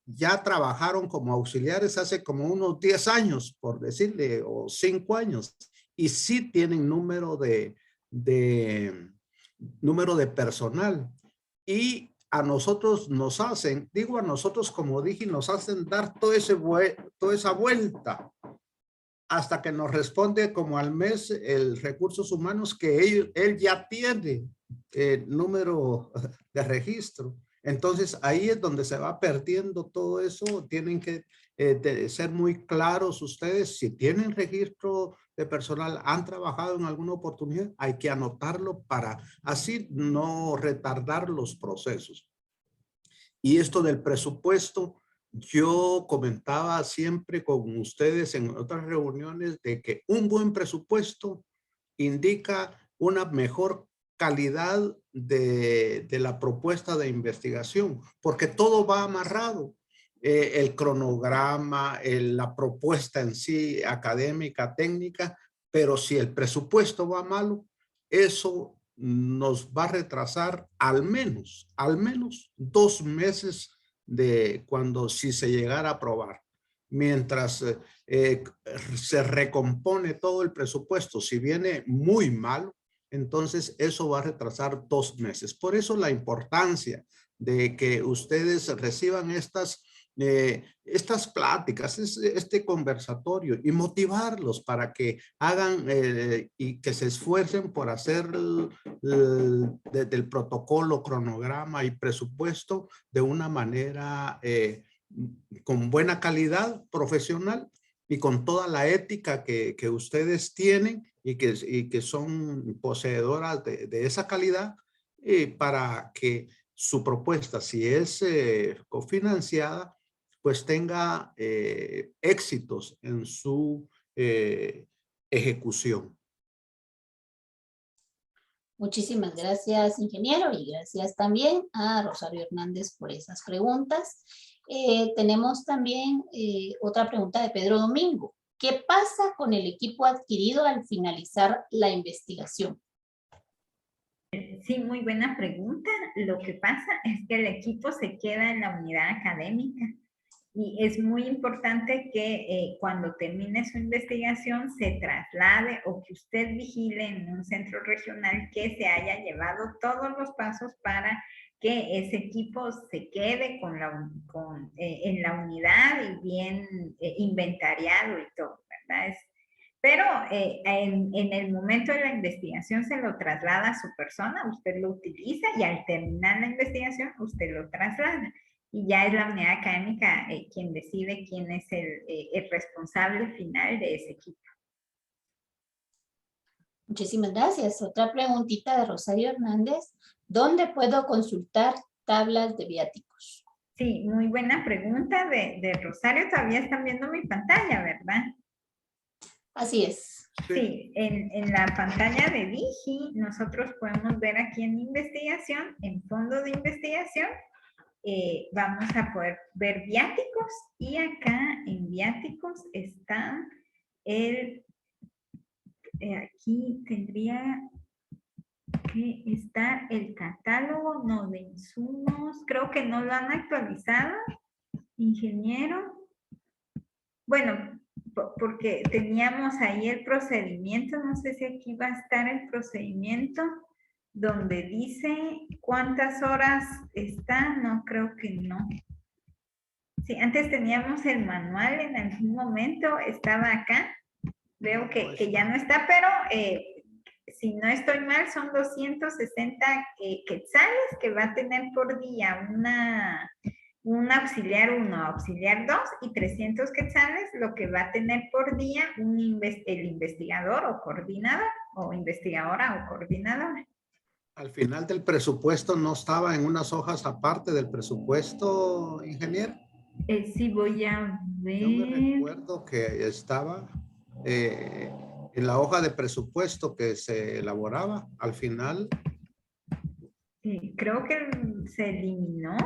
D: ya trabajaron como auxiliares hace como unos 10 años, por decirle, o 5 años, y sí tienen número de personal. Y a nosotros nos hacen, digo a nosotros como dije, nos hacen dar toda esa vuelta hasta que nos responde como al mes el recursos humanos que él ya tiene número de registro. Entonces ahí es donde se va perdiendo todo eso. Tienen que ser muy claros ustedes. Si tienen registro de personal, han trabajado en alguna oportunidad, hay que anotarlo para así no retardar los procesos. Y esto del presupuesto, yo comentaba siempre con ustedes en otras reuniones de que un buen presupuesto indica una mejor calidad de la propuesta de investigación, porque todo va amarrado. El cronograma, la propuesta en sí, académica, técnica, pero si el presupuesto va malo, eso nos va a retrasar al menos 2 meses de cuando si se llegara a aprobar. Mientras se recompone todo el presupuesto, si viene muy malo, entonces eso va a retrasar 2 meses. Por eso la importancia de que ustedes reciban estas pláticas, este conversatorio y motivarlos para que hagan y que se esfuercen por hacer del protocolo, cronograma y presupuesto de una manera con buena calidad profesional y con toda la ética que ustedes tienen y que son poseedoras de esa calidad para que su propuesta, si es cofinanciada, pues tenga éxitos en su ejecución.
B: Muchísimas gracias, ingeniero, y gracias también a Rosario Hernández por esas preguntas. Tenemos también otra pregunta de Pedro Domingo. ¿Qué pasa con el equipo adquirido al finalizar la investigación?
C: Sí, muy buena pregunta. Lo que pasa es que el equipo se queda en la unidad académica y es muy importante que cuando termine su investigación se traslade o que usted vigile en un centro regional que se haya llevado todos los pasos para que ese equipo se quede en la unidad y bien inventariado y todo, ¿verdad? Pero en el momento de la investigación se lo traslada a su persona, usted lo utiliza y al terminar la investigación usted lo traslada. Y ya es la unidad académica quien decide quién es el responsable final de ese equipo.
B: Muchísimas gracias. Otra preguntita de Rosario Hernández. ¿Dónde puedo consultar tablas de viáticos?
C: Sí, muy buena pregunta de Rosario. Todavía están viendo mi pantalla, ¿verdad?
B: Así es.
C: Sí, en la pantalla de Digi nosotros podemos ver aquí en investigación, en fondo de investigación, vamos a poder ver viáticos y acá en viáticos está aquí tendría que estar el catálogo, no de insumos, creo que no lo han actualizado, ingeniero. Bueno, porque teníamos ahí el procedimiento, no sé si aquí va a estar el procedimiento donde dice cuántas horas está, no, creo que no. Sí, antes teníamos el manual, en algún momento estaba acá, veo que ya no está, pero si no estoy mal son 260 quetzales que va a tener por día un auxiliar 1, auxiliar 2 y 300 quetzales lo que va a tener por día el investigador o coordinador o investigadora o coordinadora.
D: Al final del presupuesto no estaba en unas hojas aparte del presupuesto, ingeniero.
C: Sí, voy a ver.
D: Yo me recuerdo que estaba en la hoja de presupuesto que se elaboraba al final.
C: Sí, creo que se eliminó.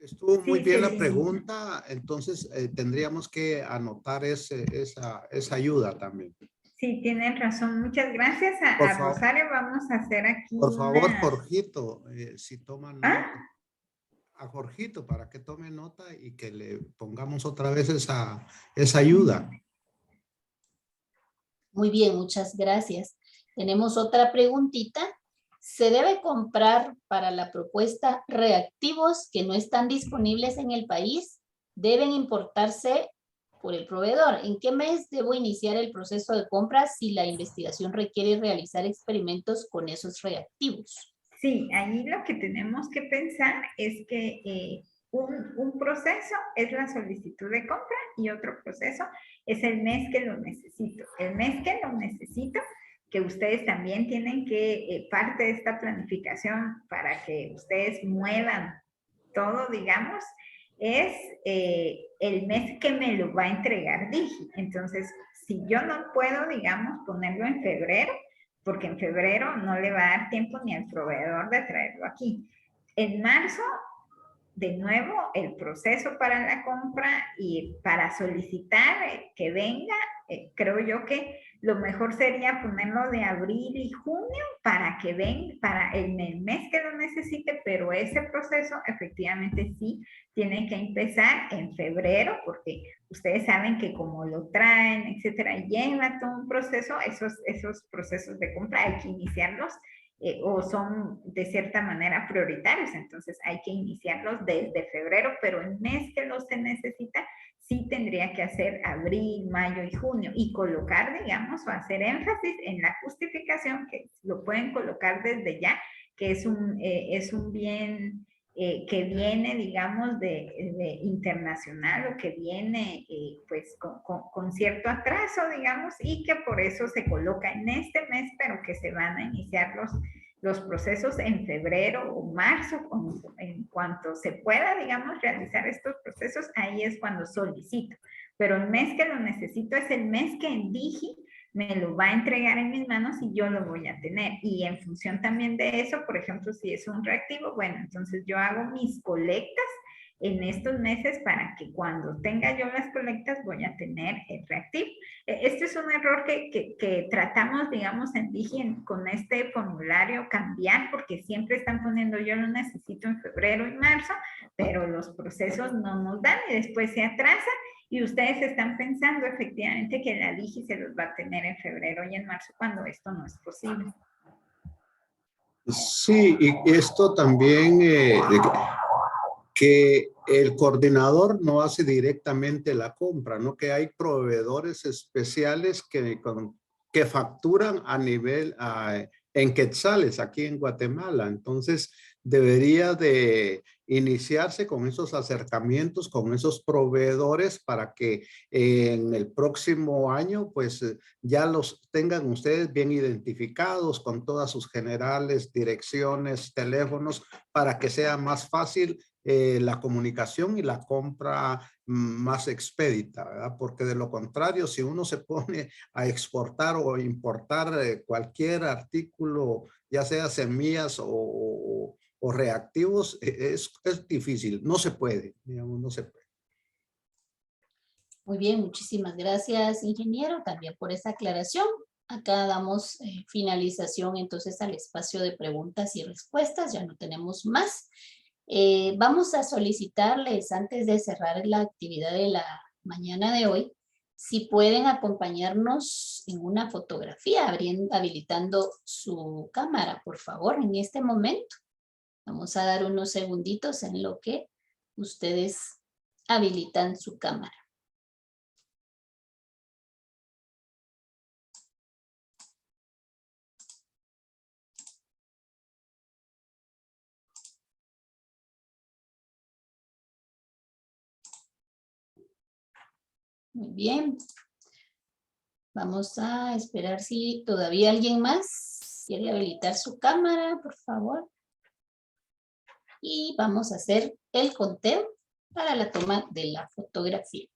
D: Estuvo muy
C: Sí,
D: bien
C: se
D: la
C: eliminó.
D: pregunta, entonces tendríamos que anotar esa ayuda también.
C: Sí, tienen razón. Muchas gracias
D: Por
C: a
D: favor.
C: Rosario. Vamos a hacer aquí
D: Por favor,
C: una...
D: Jorgito, si toman
C: ¿Ah?
D: nota. A Jorgito para que tome nota y que le pongamos otra vez esa ayuda.
B: Muy bien, muchas gracias. Tenemos otra preguntita. ¿Se debe comprar para la propuesta reactivos que no están disponibles en el país? ¿Deben importarse por el proveedor? ¿En qué mes debo iniciar el proceso de compra si la investigación requiere realizar experimentos con esos reactivos?
C: Sí, ahí lo que tenemos que pensar es que un proceso es la solicitud de compra y otro proceso es el mes que lo necesito. El mes que lo necesito, que ustedes también tienen que, parte de esta planificación para que ustedes muevan todo, digamos, es el mes que me lo va a entregar Digi. Entonces, si yo no puedo, digamos, ponerlo en febrero, porque en febrero no le va a dar tiempo ni al proveedor de traerlo aquí. En marzo, de nuevo, el proceso para la compra y para solicitar que venga, creo yo que lo mejor sería ponerlo de abril y junio para que venga, para el mes que lo necesite, pero ese proceso efectivamente sí tiene que empezar en febrero, porque ustedes saben que como lo traen, etcétera, lleva todo un proceso, esos procesos de compra hay que iniciarlos o son de cierta manera prioritarios, entonces hay que iniciarlos desde febrero, pero el mes que los se necesita sí tendría que hacer abril, mayo y junio y colocar, digamos, o hacer énfasis en la justificación, que lo pueden colocar desde ya, que es un bien que viene, digamos, de internacional o que viene pues con cierto atraso, digamos, y que por eso se coloca en este mes, pero que se van a iniciar los procesos en febrero o marzo, en cuanto se pueda, digamos, realizar estos procesos, ahí es cuando solicito. Pero el mes que lo necesito es el mes que en Digi me lo va a entregar en mis manos y yo lo voy a tener. Y en función también de eso, por ejemplo, si es un reactivo, bueno, entonces yo hago mis colectas en estos meses para que cuando tenga yo las colectas voy a tener el reactivo. Este es un error que tratamos, digamos, en Digi con este formulario cambiar, porque siempre están poniendo yo lo necesito en febrero y marzo, pero los procesos no nos dan y después se atrasa y ustedes están pensando efectivamente que la Digi se los va a tener en febrero y en marzo cuando esto no es posible.
D: Sí, y esto también, que el coordinador no hace directamente la compra, ¿no? Que hay proveedores especiales que facturan a nivel, en quetzales aquí en Guatemala. Entonces, debería de iniciarse con esos acercamientos, con esos proveedores para que en el próximo año, pues ya los tengan ustedes bien identificados con todas sus generales, direcciones, teléfonos, para que sea más fácil la comunicación y la compra más expedita, ¿verdad? Porque de lo contrario, si uno se pone a exportar o importar cualquier artículo, ya sea semillas o reactivos, es difícil, no se puede, digamos, no se puede.
B: Muy bien, muchísimas gracias, ingeniero, también por esa aclaración. Acá damos finalización entonces al espacio de preguntas y respuestas, ya no tenemos más. Vamos a solicitarles, antes de cerrar la actividad de la mañana de hoy, si pueden acompañarnos en una fotografía, habilitando su cámara, por favor, en este momento. Vamos a dar unos segunditos en lo que ustedes habilitan su cámara. Muy bien. Vamos a esperar si todavía alguien más quiere habilitar su cámara, por favor. Y vamos a hacer el conteo para la toma de la fotografía.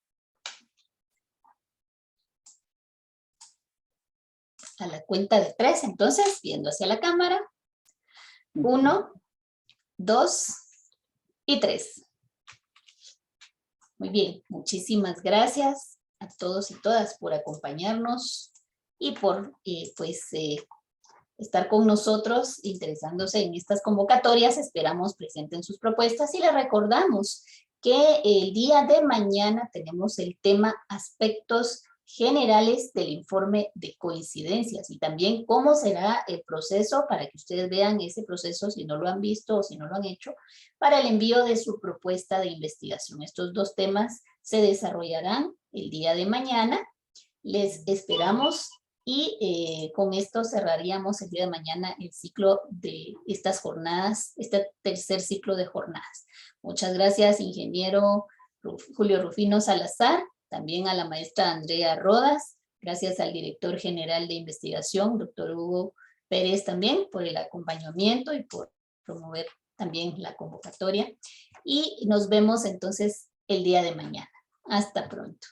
B: A la cuenta de 3, entonces, viendo hacia la cámara. 1, 2 y 3. Muy bien, muchísimas gracias a todos y todas por acompañarnos y por estar con nosotros interesándose en estas convocatorias. Esperamos presenten sus propuestas y les recordamos que el día de mañana tenemos el tema aspectos generales del informe de coincidencias y también cómo será el proceso para que ustedes vean ese proceso si no lo han visto o si no lo han hecho para el envío de su propuesta de investigación. Estos dos temas se desarrollarán el día de mañana. Les esperamos y con esto cerraríamos el día de mañana el ciclo de estas jornadas, este tercer ciclo de jornadas. Muchas gracias, ingeniero Julio Rufino Salazar, también a la maestra Andrea Rodas, gracias al director general de investigación, doctor Hugo Pérez también, por el acompañamiento y por promover también la convocatoria. Y nos vemos entonces el día de mañana. Hasta pronto.